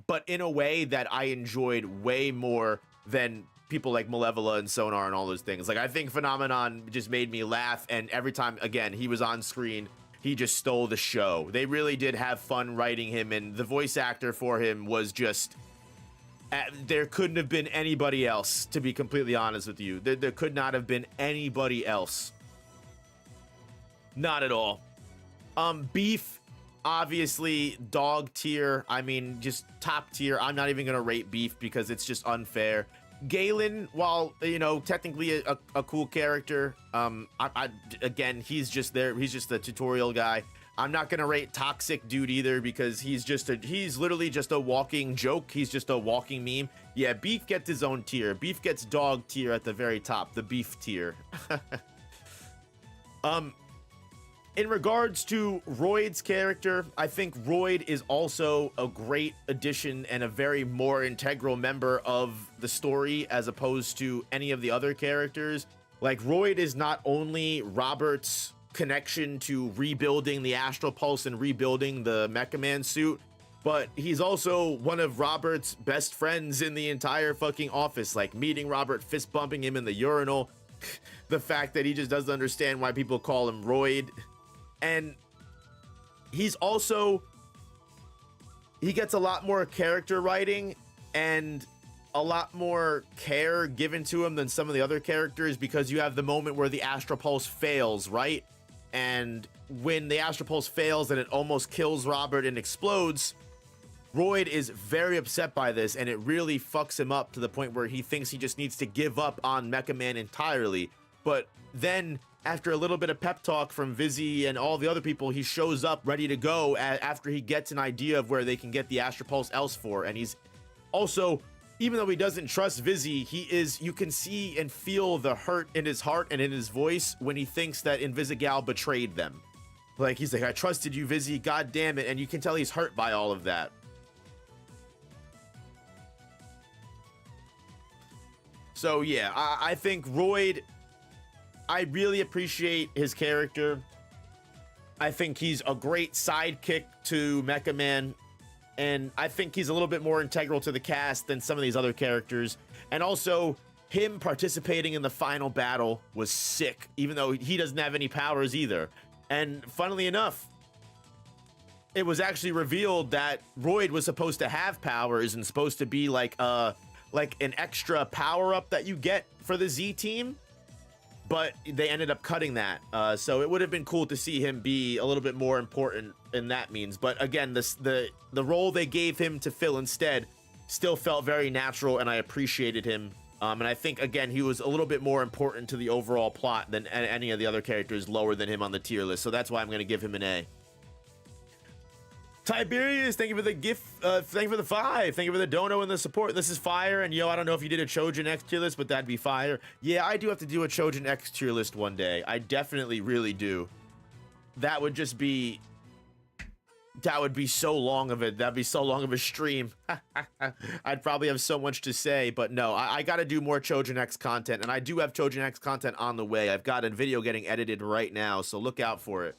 but in a way that I enjoyed way more than people like Malevola and Sonar and all those things. Like, I think Phenomenon just made me laugh, and every time, again, he was on screen, he just stole the show. They really did have fun writing him, and the voice actor for him was just... there couldn't have been anybody else, to be completely honest with you. There could not have been anybody else. Not at all. Beef, obviously, dog tier. I mean, just top tier. I'm not even going to rate Beef because it's just unfair. Galen, while, you know, technically a cool character, again, he's just there. He's just the tutorial guy. I'm not gonna rate Toxic Dude either because he's literally just a walking joke. He's just a walking meme. Yeah, Beef gets his own tier. Beef gets dog tier at the very top, the Beef tier. In regards to Roid's character, I think Roid is also a great addition and a very more integral member of the story as opposed to any of the other characters. Like, Roid is not only Robert's connection to rebuilding the Astral Pulse and rebuilding the Mecha Man suit, but he's also one of Robert's best friends in the entire fucking office. Like, meeting Robert, fist bumping him in the urinal, the fact that he just doesn't understand why people call him Roid. And he's also, he gets a lot more character writing and a lot more care given to him than some of the other characters, because you have the moment where the Astral Pulse fails, right? And when the Astral Pulse fails and it almost kills Robert and explodes, Roid is very upset by this, and it really fucks him up to the point where he thinks he just needs to give up on Mecha Man entirely. But then, after a little bit of pep talk from Vizzy and all the other people, he shows up ready to go after he gets an idea of where they can get the Astral Pulse else for. And he's also, even though he doesn't trust Vizzy, you can see and feel the hurt in his heart and in his voice when he thinks that Invisigal betrayed them. Like, he's like, I trusted you, Vizzy, god damn it. And you can tell he's hurt by all of that. So yeah, I think Roid, I really appreciate his character. I think he's a great sidekick to Mecha Man, and I think he's a little bit more integral to the cast than some of these other characters. And also, him participating in the final battle was sick, even though he doesn't have any powers either. And funnily enough, it was actually revealed that Roid was supposed to have powers and supposed to be like an extra power-up that you get for the Z team, but they ended up cutting that. So it would have been cool to see him be a little bit more important in that means. But again, the role they gave him to fill instead still felt very natural, and I appreciated him. And I think, again, he was a little bit more important to the overall plot than any of the other characters lower than him on the tier list. So that's why I'm going to give him an A. Tiberius, thank you for the gift. Thank you for the 5. Thank you for the dono and the support. This is fire. And yo, I don't know if you did a Trojan X tier list, but that'd be fire. Yeah, I do have to do a Trojan X tier list one day. I definitely really do. That would just be... That would be so long of it. That'd be so long of a stream. I'd probably have so much to say, but no, I got to do more Trojan X content, and I do have Trojan X content on the way. I've got a video getting edited right now, so look out for it.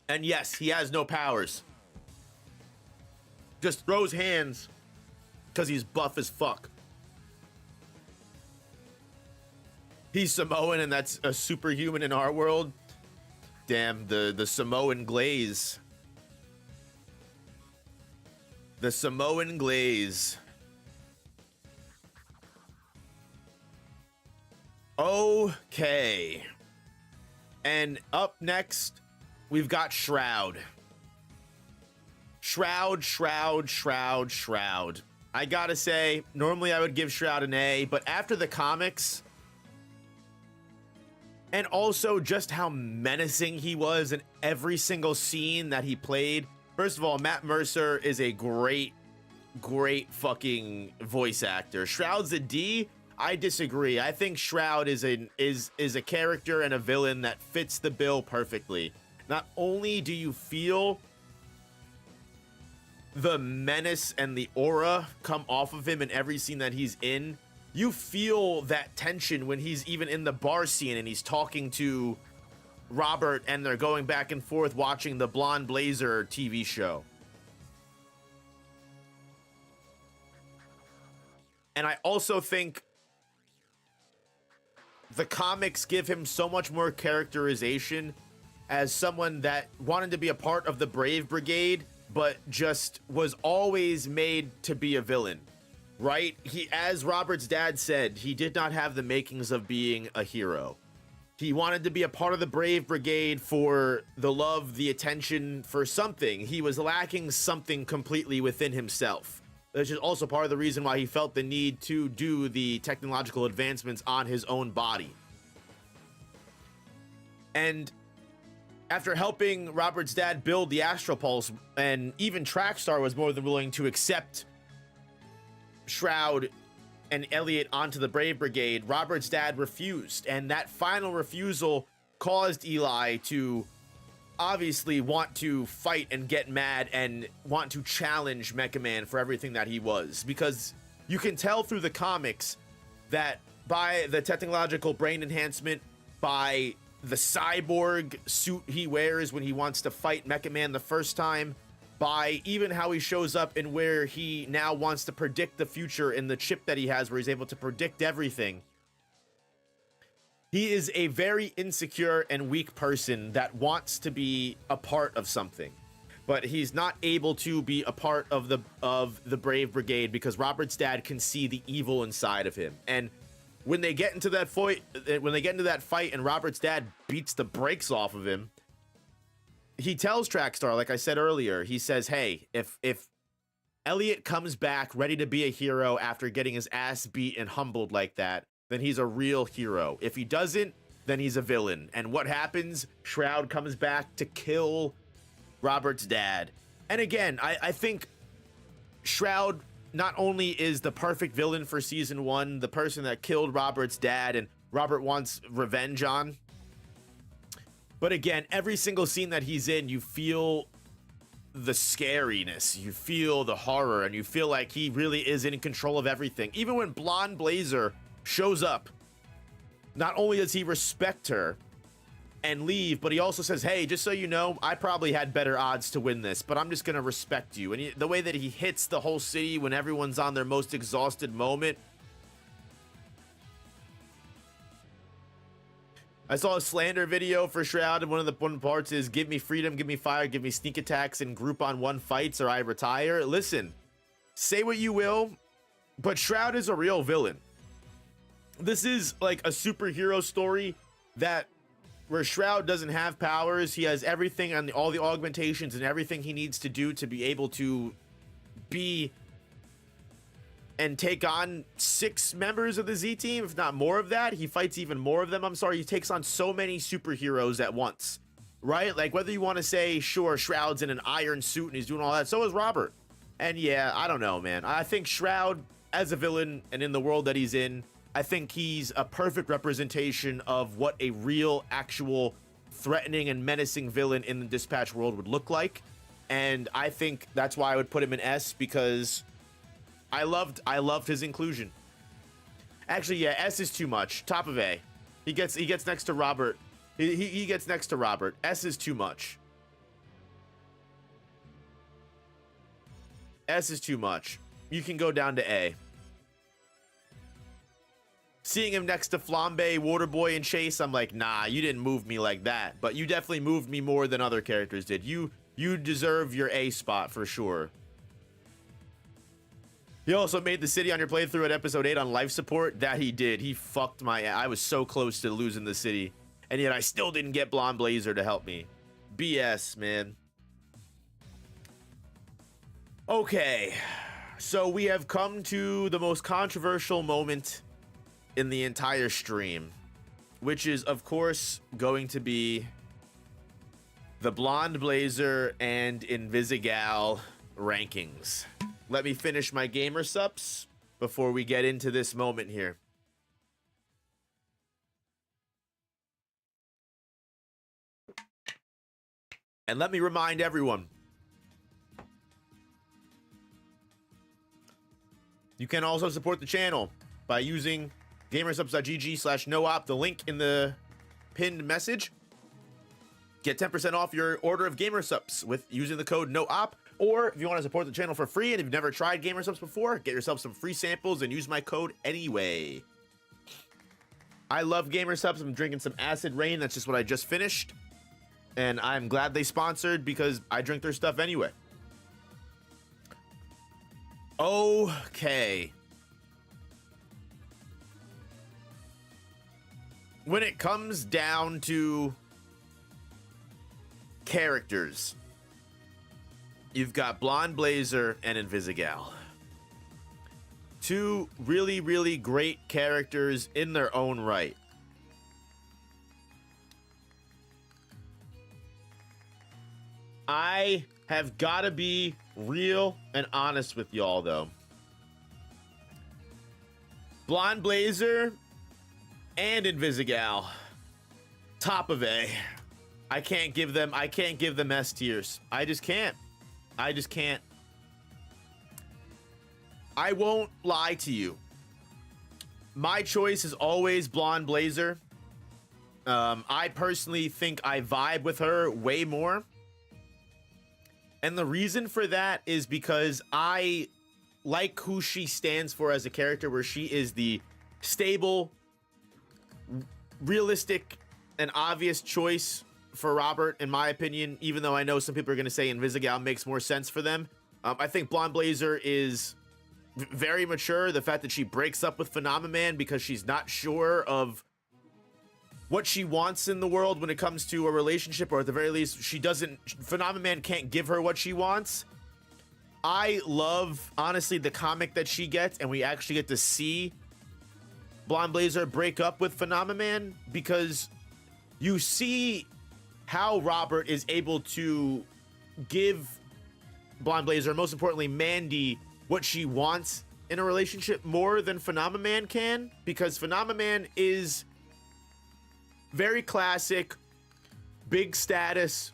And yes, he has no powers. Just throws hands because he's buff as fuck. He's Samoan, and that's a superhuman in our world. Damn, the Samoan glaze. The Samoan glaze. Okay. And up next, we've got Shroud. Shroud. I gotta say, normally I would give Shroud an A, but after the comics, and also just how menacing he was in every single scene that he played. First of all, Matt Mercer is a great fucking voice actor. Shroud's a D. I disagree. I think Shroud is a character and a villain that fits the bill perfectly. Not only do you feel the menace and the aura come off of him in every scene that he's in, you feel that tension when he's even in the bar scene and he's talking to Robert and they're going back and forth watching the Blonde Blazer TV show. And I also think the comics give him so much more characterization as someone that wanted to be a part of the Brave Brigade, but just was always made to be a villain, right? He, as Robert's dad said, he did not have the makings of being a hero. He wanted to be a part of the Brave Brigade for the love, the attention, for something. He was lacking something completely within himself. Which is also part of the reason why he felt the need to do the technological advancements on his own body. And after helping Robert's dad build the Astral Pulse, and even Trackstar was more than willing to accept Shroud and Elliot onto the Brave Brigade, Robert's dad refused. And that final refusal caused Eli to obviously want to fight and get mad and want to challenge Mecha Man for everything that he was, because you can tell through the comics that by the technological brain enhancement, by the cyborg suit he wears when he wants to fight Mecha Man the first time, by even how he shows up and where he now wants to predict the future in the chip that he has where he's able to predict everything. He is a very insecure and weak person that wants to be a part of something, but he's not able to be a part of the Brave Brigade because Robert's dad can see the evil inside of him. And when they get into that fight, and Robert's dad beats the brakes off of him, he tells Trackstar, like I said earlier, he says, "Hey, if Elliot comes back ready to be a hero after getting his ass beat and humbled like that, then he's a real hero. If he doesn't, then he's a villain." And what happens? Shroud comes back to kill Robert's dad. And again, I think Shroud not only is the perfect villain for season 1, the person that killed Robert's dad and Robert wants revenge on, but again, every single scene that he's in, you feel the scariness, you feel the horror, and you feel like he really is in control of everything. Even when Blonde Blazer shows up, not only does he respect her and leave, but he also says, "Hey, just so you know, I probably had better odds to win this, but I'm just gonna respect you." And the way that he hits the whole city when everyone's on their most exhausted moment. I saw a slander video for Shroud, and one of the parts is, "Give me freedom, give me fire, give me sneak attacks and group on one fights or I retire." Listen, say what you will, but Shroud is a real villain. This is like a superhero story that where Shroud doesn't have powers. He has everything and all the augmentations and everything he needs to do to be able to be and take on 6 members of the Z team, if not more of that. He fights even more of them. I'm sorry, he takes on so many superheroes at once, right? Like, whether you want to say, sure, Shroud's in an iron suit and he's doing all that, so is Robert. And yeah, I don't know, man. I think Shroud, as a villain and in the world that he's in, I think he's a perfect representation of what a real, actual, threatening and menacing villain in the Dispatch world would look like. And I think that's why I would put him in S, because I loved his inclusion. Actually, yeah, S is too much. Top of A. He gets next to Robert. He gets next to Robert. S is too much. S is too much. You can go down to A. Seeing him next to Flambe, Waterboy, and Chase, I'm like, nah, you didn't move me like that. But you definitely moved me more than other characters did. You deserve your A spot for sure. He also made the city on your playthrough at episode 8 on life support. That he did. He fucked my ass. I was so close to losing the city, and yet I still didn't get Blonde Blazer to help me. BS, man. Okay, so we have come to the most controversial moment in the entire stream, which is, of course, going to be the Blonde Blazer and Invisigal rankings. Let me finish my gamer subs before we get into this moment here. And let me remind everyone, you can also support the channel by using gamersubs.gg/noop, the link in the pinned message. Get 10% off your order of gamer subs with using the code NOOP, Or if you want to support the channel for free and if you've never tried Gamer Subs before, get yourself some free samples and use my code anyway. I love Gamer Subs. I'm drinking some Acid Rain. That's just what I just finished. And I'm glad they sponsored because I drink their stuff anyway. Okay. When it comes down to characters, you've got Blonde Blazer and Invisigal. Two really, really great characters in their own right. I have got to be real and honest with y'all, though. Blonde Blazer and Invisigal, top of A. I can't give them S tiers. I just can't. I won't lie to you. My choice is always Blonde Blazer. I personally think I vibe with her way more. And the reason for that is because I like who she stands for as a character, where she is the stable, realistic, and obvious choice for Robert, in my opinion, even though I know some people are going to say Invisigal makes more sense for them. I think Blonde Blazer is very mature. The fact that she breaks up with Phenomen Man because she's not sure of what she wants in the world when it comes to a relationship, or at the very least, Phenomen Man can't give her what she wants. I love, honestly, the comic that she gets, and we actually get to see Blonde Blazer break up with Phenomen Man, because you see how Robert is able to give Blonde Blazer, most importantly Mandy, what she wants in a relationship more than Phenomen Man can, because Phenomen Man is very classic, big status,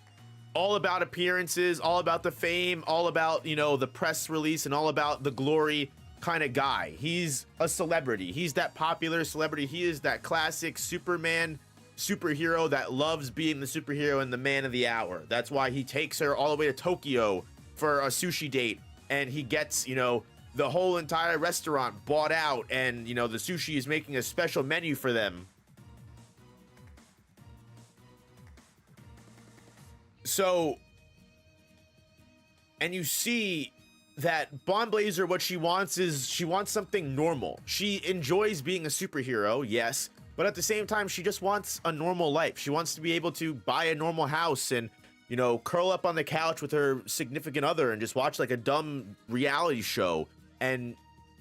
all about appearances, all about the fame, all about, you know, the press release and all about the glory kind of guy. He's a celebrity. He's that popular celebrity. He is that classic Superman superhero that loves being the superhero and the man of the hour. That's why he takes her all the way to Tokyo for a sushi date, and he gets, you know, the whole entire restaurant bought out, and, you know, the sushi is making a special menu for them. So, and you see that Blonde Blazer, what she wants is, she wants something normal. She enjoys being a superhero, yes, but at the same time, she just wants a normal life. She wants to be able to buy a normal house and, you know, curl up on the couch with her significant other and just watch like a dumb reality show and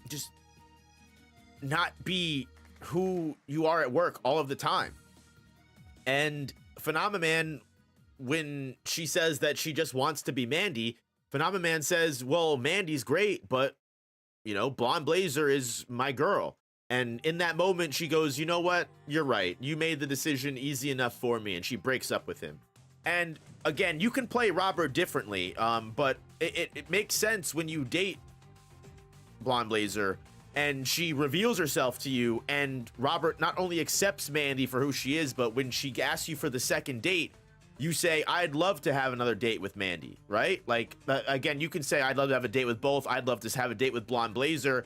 just not be who you are at work all of the time. And Phenomen Man, when she says that she just wants to be Mandy, Phenomen Man says, well, Mandy's great, but, you know, Blonde Blazer is my girl. And in that moment, she goes, you know what? You're right. You made the decision easy enough for me. And she breaks up with him. And again, you can play Robert differently, but it makes sense when you date Blonde Blazer and she reveals herself to you, and Robert not only accepts Mandy for who she is, but when she asks you for the second date, you say, I'd love to have another date with Mandy, right? Like, again, you can say, I'd love to have a date with both. I'd love to have a date with Blonde Blazer.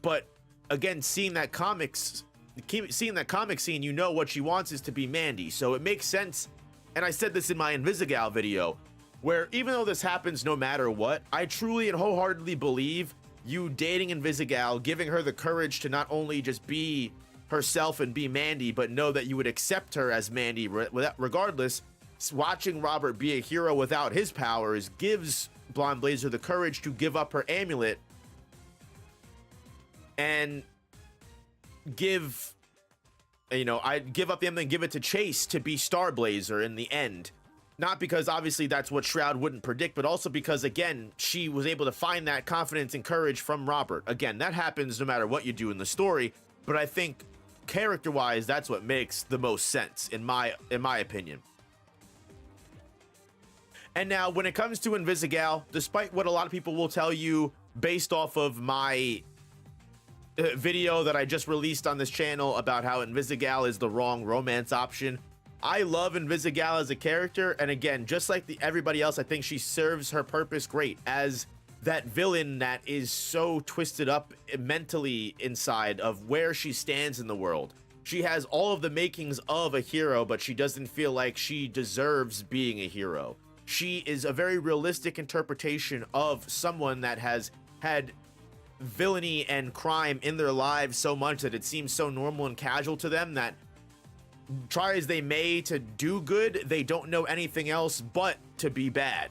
But again, seeing that comic scene, you know what she wants is to be Mandy. So it makes sense. And I said this in my Invisigal video, where even though this happens no matter what, I truly and wholeheartedly believe you dating Invisigal, giving her the courage to not only just be herself and be Mandy, but know that you would accept her as Mandy regardless. Watching Robert be a hero without his powers gives Blonde Blazer the courage to give up her amulet and give, you know, I'd give up the amulet and give it to Chase to be Star Blazer in the end. Not because obviously that's what Shroud wouldn't predict, but also because, again, she was able to find that confidence and courage from Robert. Again, that happens no matter what you do in the story, but I think character-wise, that's what makes the most sense in my opinion. And now, when it comes to Invisigal, despite what a lot of people will tell you based off of my video that I just released on this channel about how Invisigal is the wrong romance option, I love Invisigal as a character, and again, just like everybody else, I think she serves her purpose great as that villain that is so twisted up mentally inside of where she stands in the world. She has all of the makings of a hero, but she doesn't feel like she deserves being a hero. She is a very realistic interpretation of someone that has had villainy and crime in their lives so much that it seems so normal and casual to them that try as they may to do good, they don't know anything else but to be bad.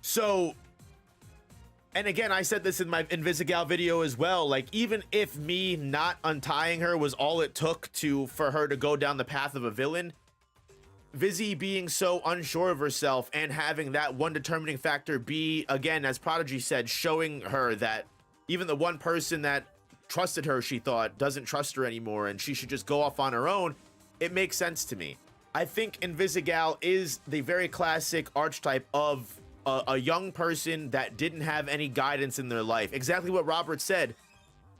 So, and again, I said this in my Invisigal video as well, like, even if me not untying her was all it took for her to go down the path of a villain, Vizzy being so unsure of herself and having that one determining factor be, again, as Prodigy said, showing her that even the one person that trusted her, she thought, doesn't trust her anymore and she should just go off on her own, it makes sense to me. I think Invisigal is the very classic archetype of a young person that didn't have any guidance in their life. Exactly what Robert said.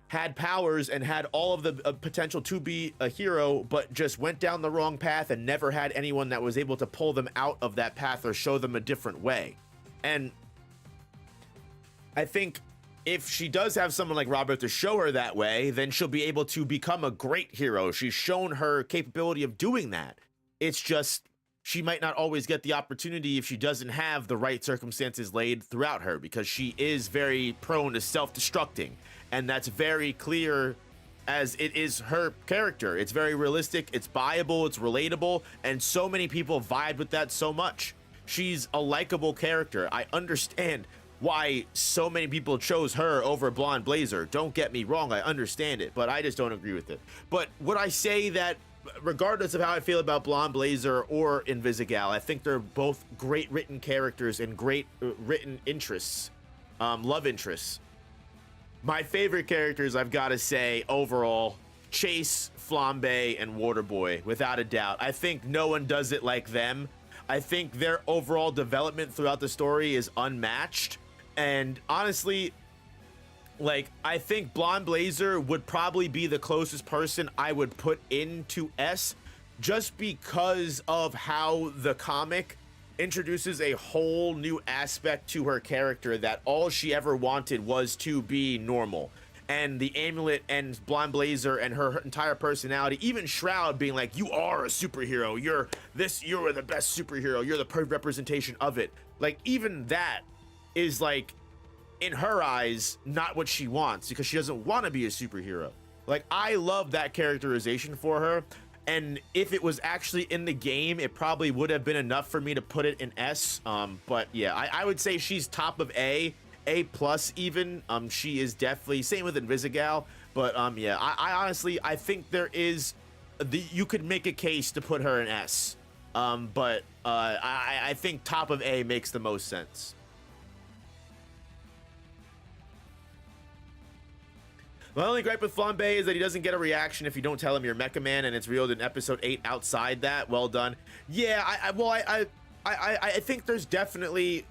Had powers and had all of the potential to be a hero, but just went down the wrong path and never had anyone that was able to pull them out of that path or show them a different way. And I think if she does have someone like Robert to show her that way, then she'll be able to become a great hero. She's shown her capability of doing that. It's just she might not always get the opportunity if she doesn't have the right circumstances laid throughout her, because she is very prone to self-destructing. And that's very clear as it is her character. It's very realistic, it's buyable, it's relatable, and so many people vibe with that so much. She's a likable character. I understand why so many people chose her over Blonde Blazer. Don't get me wrong, I understand it, but I just don't agree with it. But would I say that regardless of how I feel about Blonde Blazer or Invisigal, I think they're both great written characters and great written interests, love interests. My favorite characters, I've got to say, overall, Chase, Flambe, and Waterboy, without a doubt. I think no one does it like them. I think their overall development throughout the story is unmatched. And honestly, like, I think Blonde Blazer would probably be the closest person I would put into S, just because of how the comic introduces a whole new aspect to her character that all she ever wanted was to be normal. And the amulet and Blonde Blazer and her entire personality, even Shroud being like, you are a superhero, you're the best superhero, you're the perfect representation of it. Like, even that is, like, in her eyes, not what she wants, because she doesn't want to be a superhero. Like, I love that characterization for her. And if it was actually in the game, it probably would have been enough for me to put it in S. But yeah, I would say she's top of A plus even. She is definitely, same with Invisigal. But yeah, I honestly, I think there is, you could make a case to put her in S. But I think top of A makes the most sense. My only gripe with Flambe is that he doesn't get a reaction if you don't tell him you're Mecha Man, and it's revealed in episode 8 outside that. Well done. Yeah, I think there's definitely,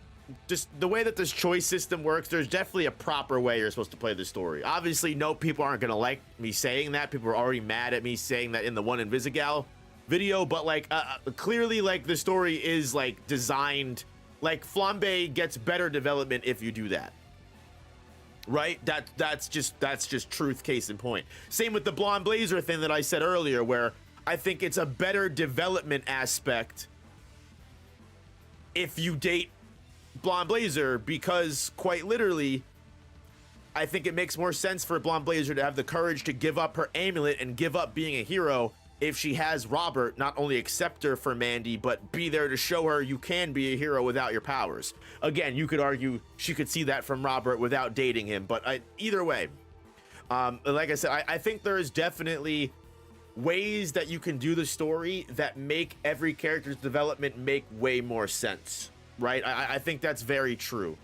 just the way that this choice system works, there's definitely a proper way you're supposed to play the story. Obviously, no, people aren't going to like me saying that. People are already mad at me saying that in the one Invisigal video, but like, clearly, like, the story is, like, designed, like, Flambe gets better development if you do that. Right? That's just truth, case in point. Same with the Blonde Blazer thing that I said earlier, where I think it's a better development aspect if you date Blonde Blazer, because quite literally, I think it makes more sense for Blonde Blazer to have the courage to give up her amulet and give up being a hero if she has Robert not only accept her for Mandy, but be there to show her you can be a hero without your powers. Again, you could argue she could see that from Robert without dating him, but either way, like I said, I think there is definitely ways that you can do the story that make every character's development make way more sense, right? I think that's very true.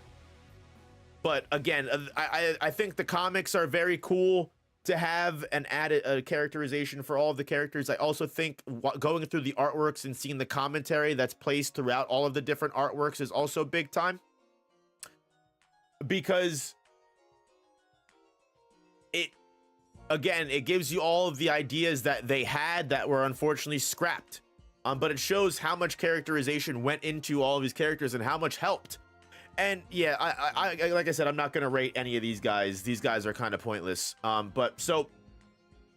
But again, I think the comics are very cool to have an added characterization for all of the characters. I also think going through the artworks and seeing the commentary that's placed throughout all of the different artworks is also big time, because again, it gives you all of the ideas that they had that were unfortunately scrapped. But it shows how much characterization went into all of these characters and how much helped. And yeah, I like I said, I'm not gonna rate any of these guys. These guys are kind of pointless. But so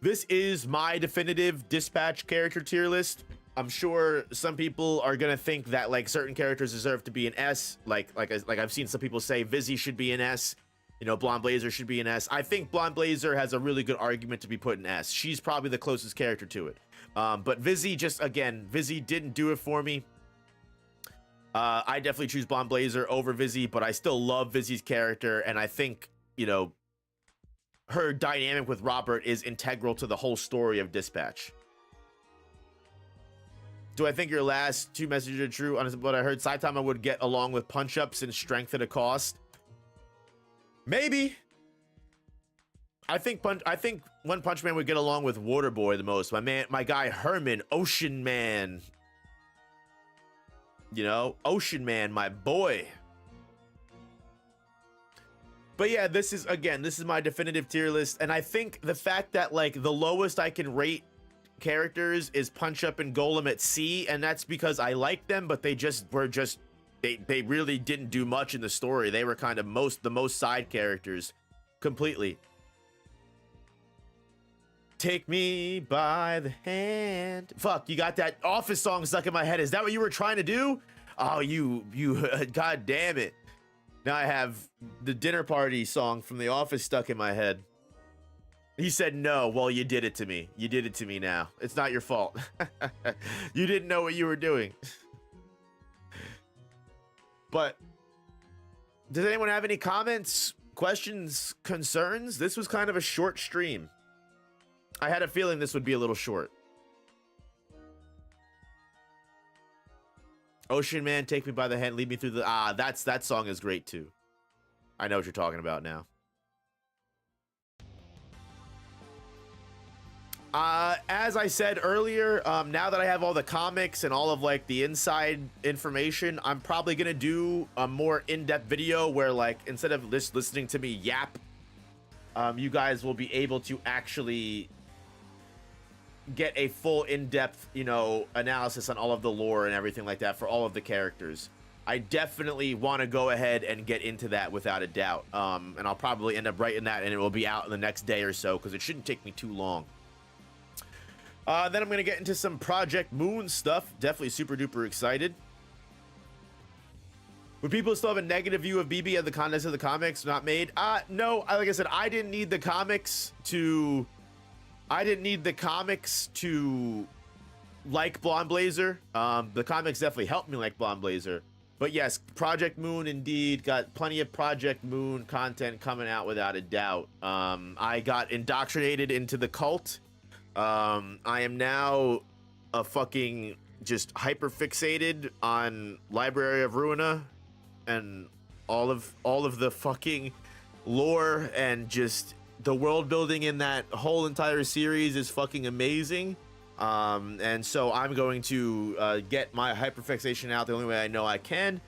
this is my definitive Dispatch character tier list. I'm sure some people are gonna think that like certain characters deserve to be an S. Like I've seen some people say Vizzy should be an S. You know, Blonde Blazer should be an S. I think Blonde Blazer has a really good argument to be put in S. She's probably the closest character to it. But Vizzy, just again, Vizzy didn't do it for me. I definitely choose Blonde Blazer over Vizzy, but I still love Vizzy's character, and I think, you know, her dynamic with Robert is integral to the whole story of Dispatch. Do I think your last two messages are true? On what I heard, Saitama would get along with punch-ups and strength at a cost. Maybe. I think One Punch Man would get along with Waterboy the most. My guy Herman, Ocean Man. You know, Ocean Man, my boy. But yeah, this is my definitive tier list, and I think the fact that like the lowest I can rate characters is Punch Up and Golem at C, and that's because I like them, but they really didn't do much in the story. They were kind of the most side characters completely. Take me by the hand. Fuck, you got that Office song stuck in my head. Is that what you were trying to do? Oh, you god damn it. Now I have the dinner party song from The Office stuck in my head. He said no. Well, you did it to me. You did it to me now. It's not your fault. You didn't know what you were doing. But does anyone have any comments, questions, concerns? This was kind of a short stream. I had a feeling this would be a little short. Ocean Man, take me by the hand, lead me through the... that song is great too. I know what you're talking about now. As I said earlier, now that I have all the comics and all of like the inside information, I'm probably gonna do a more in-depth video where like instead of listening to me yap, you guys will be able to actually get a full in-depth, you know, analysis on all of the lore and everything like that for all of the characters. I definitely want to go ahead and get into that without a doubt. And I'll probably end up writing that and it will be out in the next day or so because it shouldn't take me too long. Then I'm going to get into some Project Moon stuff. Definitely super duper excited. Would people still have a negative view of BB and the contents of the comics not made? No, like I said, I didn't need the comics to like Blonde Blazer. The comics definitely helped me like Blonde Blazer. But yes, Project Moon indeed got plenty of Project Moon content coming out without a doubt. I got indoctrinated into the cult. I am now a fucking just hyper fixated on Library of Ruina and all of the fucking lore, and just the world building in that whole entire series is fucking amazing. And so I'm going to get my hyperfixation out the only way I know I can,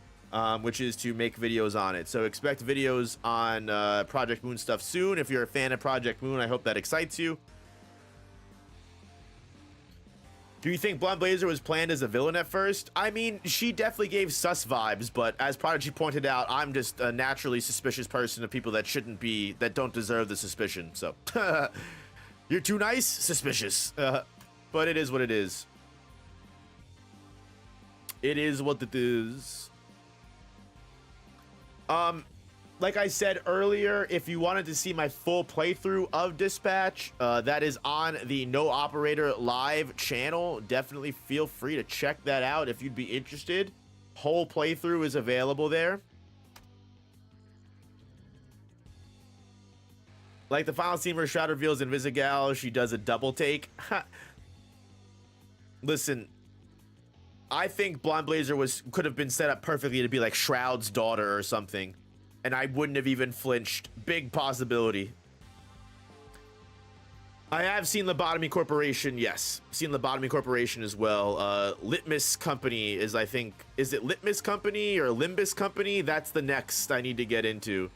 which is to make videos on it. So expect videos on Project Moon stuff soon. If you're a fan of Project Moon, I hope that excites you. Do you think Blonde Blazer was planned as a villain at first? I mean, she definitely gave sus vibes, but as Prodigy pointed out, I'm just a naturally suspicious person of people that shouldn't be, that don't deserve the suspicion. So, you're too nice, suspicious. But it is what it is. It is what it is. Like I said earlier, if you wanted to see my full playthrough of Dispatch, that is on the No Operator Live channel. Definitely feel free to check that out if you'd be interested. Whole playthrough is available there. Like the final scene where Shroud reveals Invisigal, she does a double take. Listen, I think Blonde Blazer could have been set up perfectly to be like Shroud's daughter or something, and I wouldn't have even flinched. Big possibility. I have seen Lobotomy Corporation, yes. Seen Lobotomy Corporation as well. Litmus Company is, I think, is it Litmus Company or Limbus Company? That's the next I need to get into.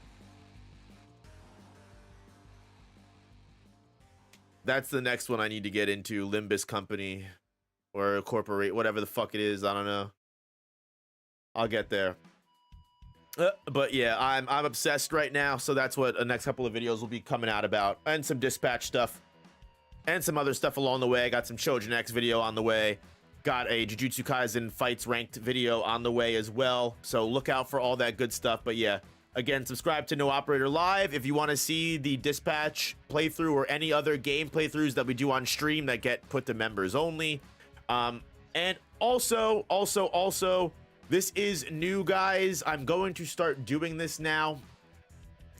That's the next one I need to get into. Limbus Company or corporate, whatever the fuck it is. I don't know. I'll get there. But yeah, I'm obsessed right now, so that's what the next couple of videos will be coming out about, and some dispatch stuff, and some other stuff along the way. I got some Chojin X video on the way, got a Jujutsu Kaisen fights ranked video on the way as well, so look out for all that good stuff. But yeah, again, subscribe to No Operator Live if you want to see the dispatch playthrough or any other game playthroughs that we do on stream that get put to members only. And also, this is new, guys. I'm going to start doing this now.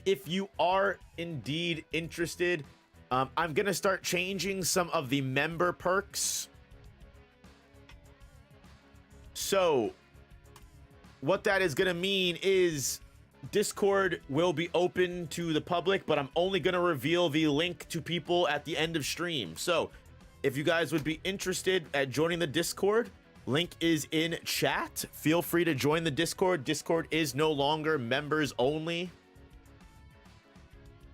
If you are indeed interested, I'm going to start changing some of the member perks. So what that is going to mean is Discord will be open to the public, but I'm only going to reveal the link to people at the end of stream. So if you guys would be interested at joining the Discord, link is in chat. Feel free to join the Discord. Discord is no longer members only.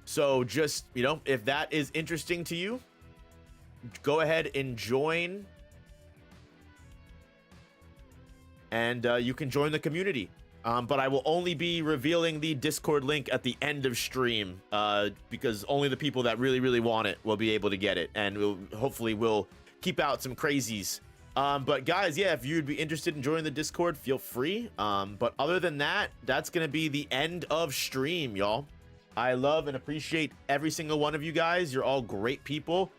So just, you know, if that is interesting to you, go ahead and join. And you can join the community. But I will only be revealing the Discord link at the end of stream, because only the people that really want it will be able to get it. And hopefully we'll keep out some crazies. But guys, yeah, if you'd be interested in joining the Discord, feel free. But other than that, that's gonna be the end of stream, y'all. I love and appreciate every single one of you guys. You're all great people.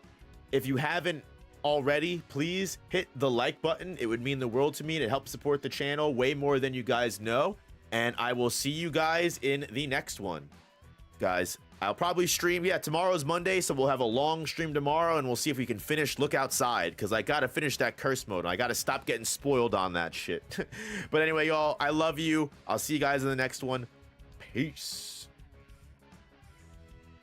If you haven't already, please hit the like button. It would mean the world to me, and it helps support the channel way more than you guys know. And I will see you guys in the next one. Guys, I'll probably stream, yeah, tomorrow's Monday, so we'll have a long stream tomorrow, and we'll see if we can finish Look Outside, because I gotta finish that curse mode. I gotta stop getting spoiled on that shit. But anyway, y'all, I love you. I'll see you guys in the next one. Peace.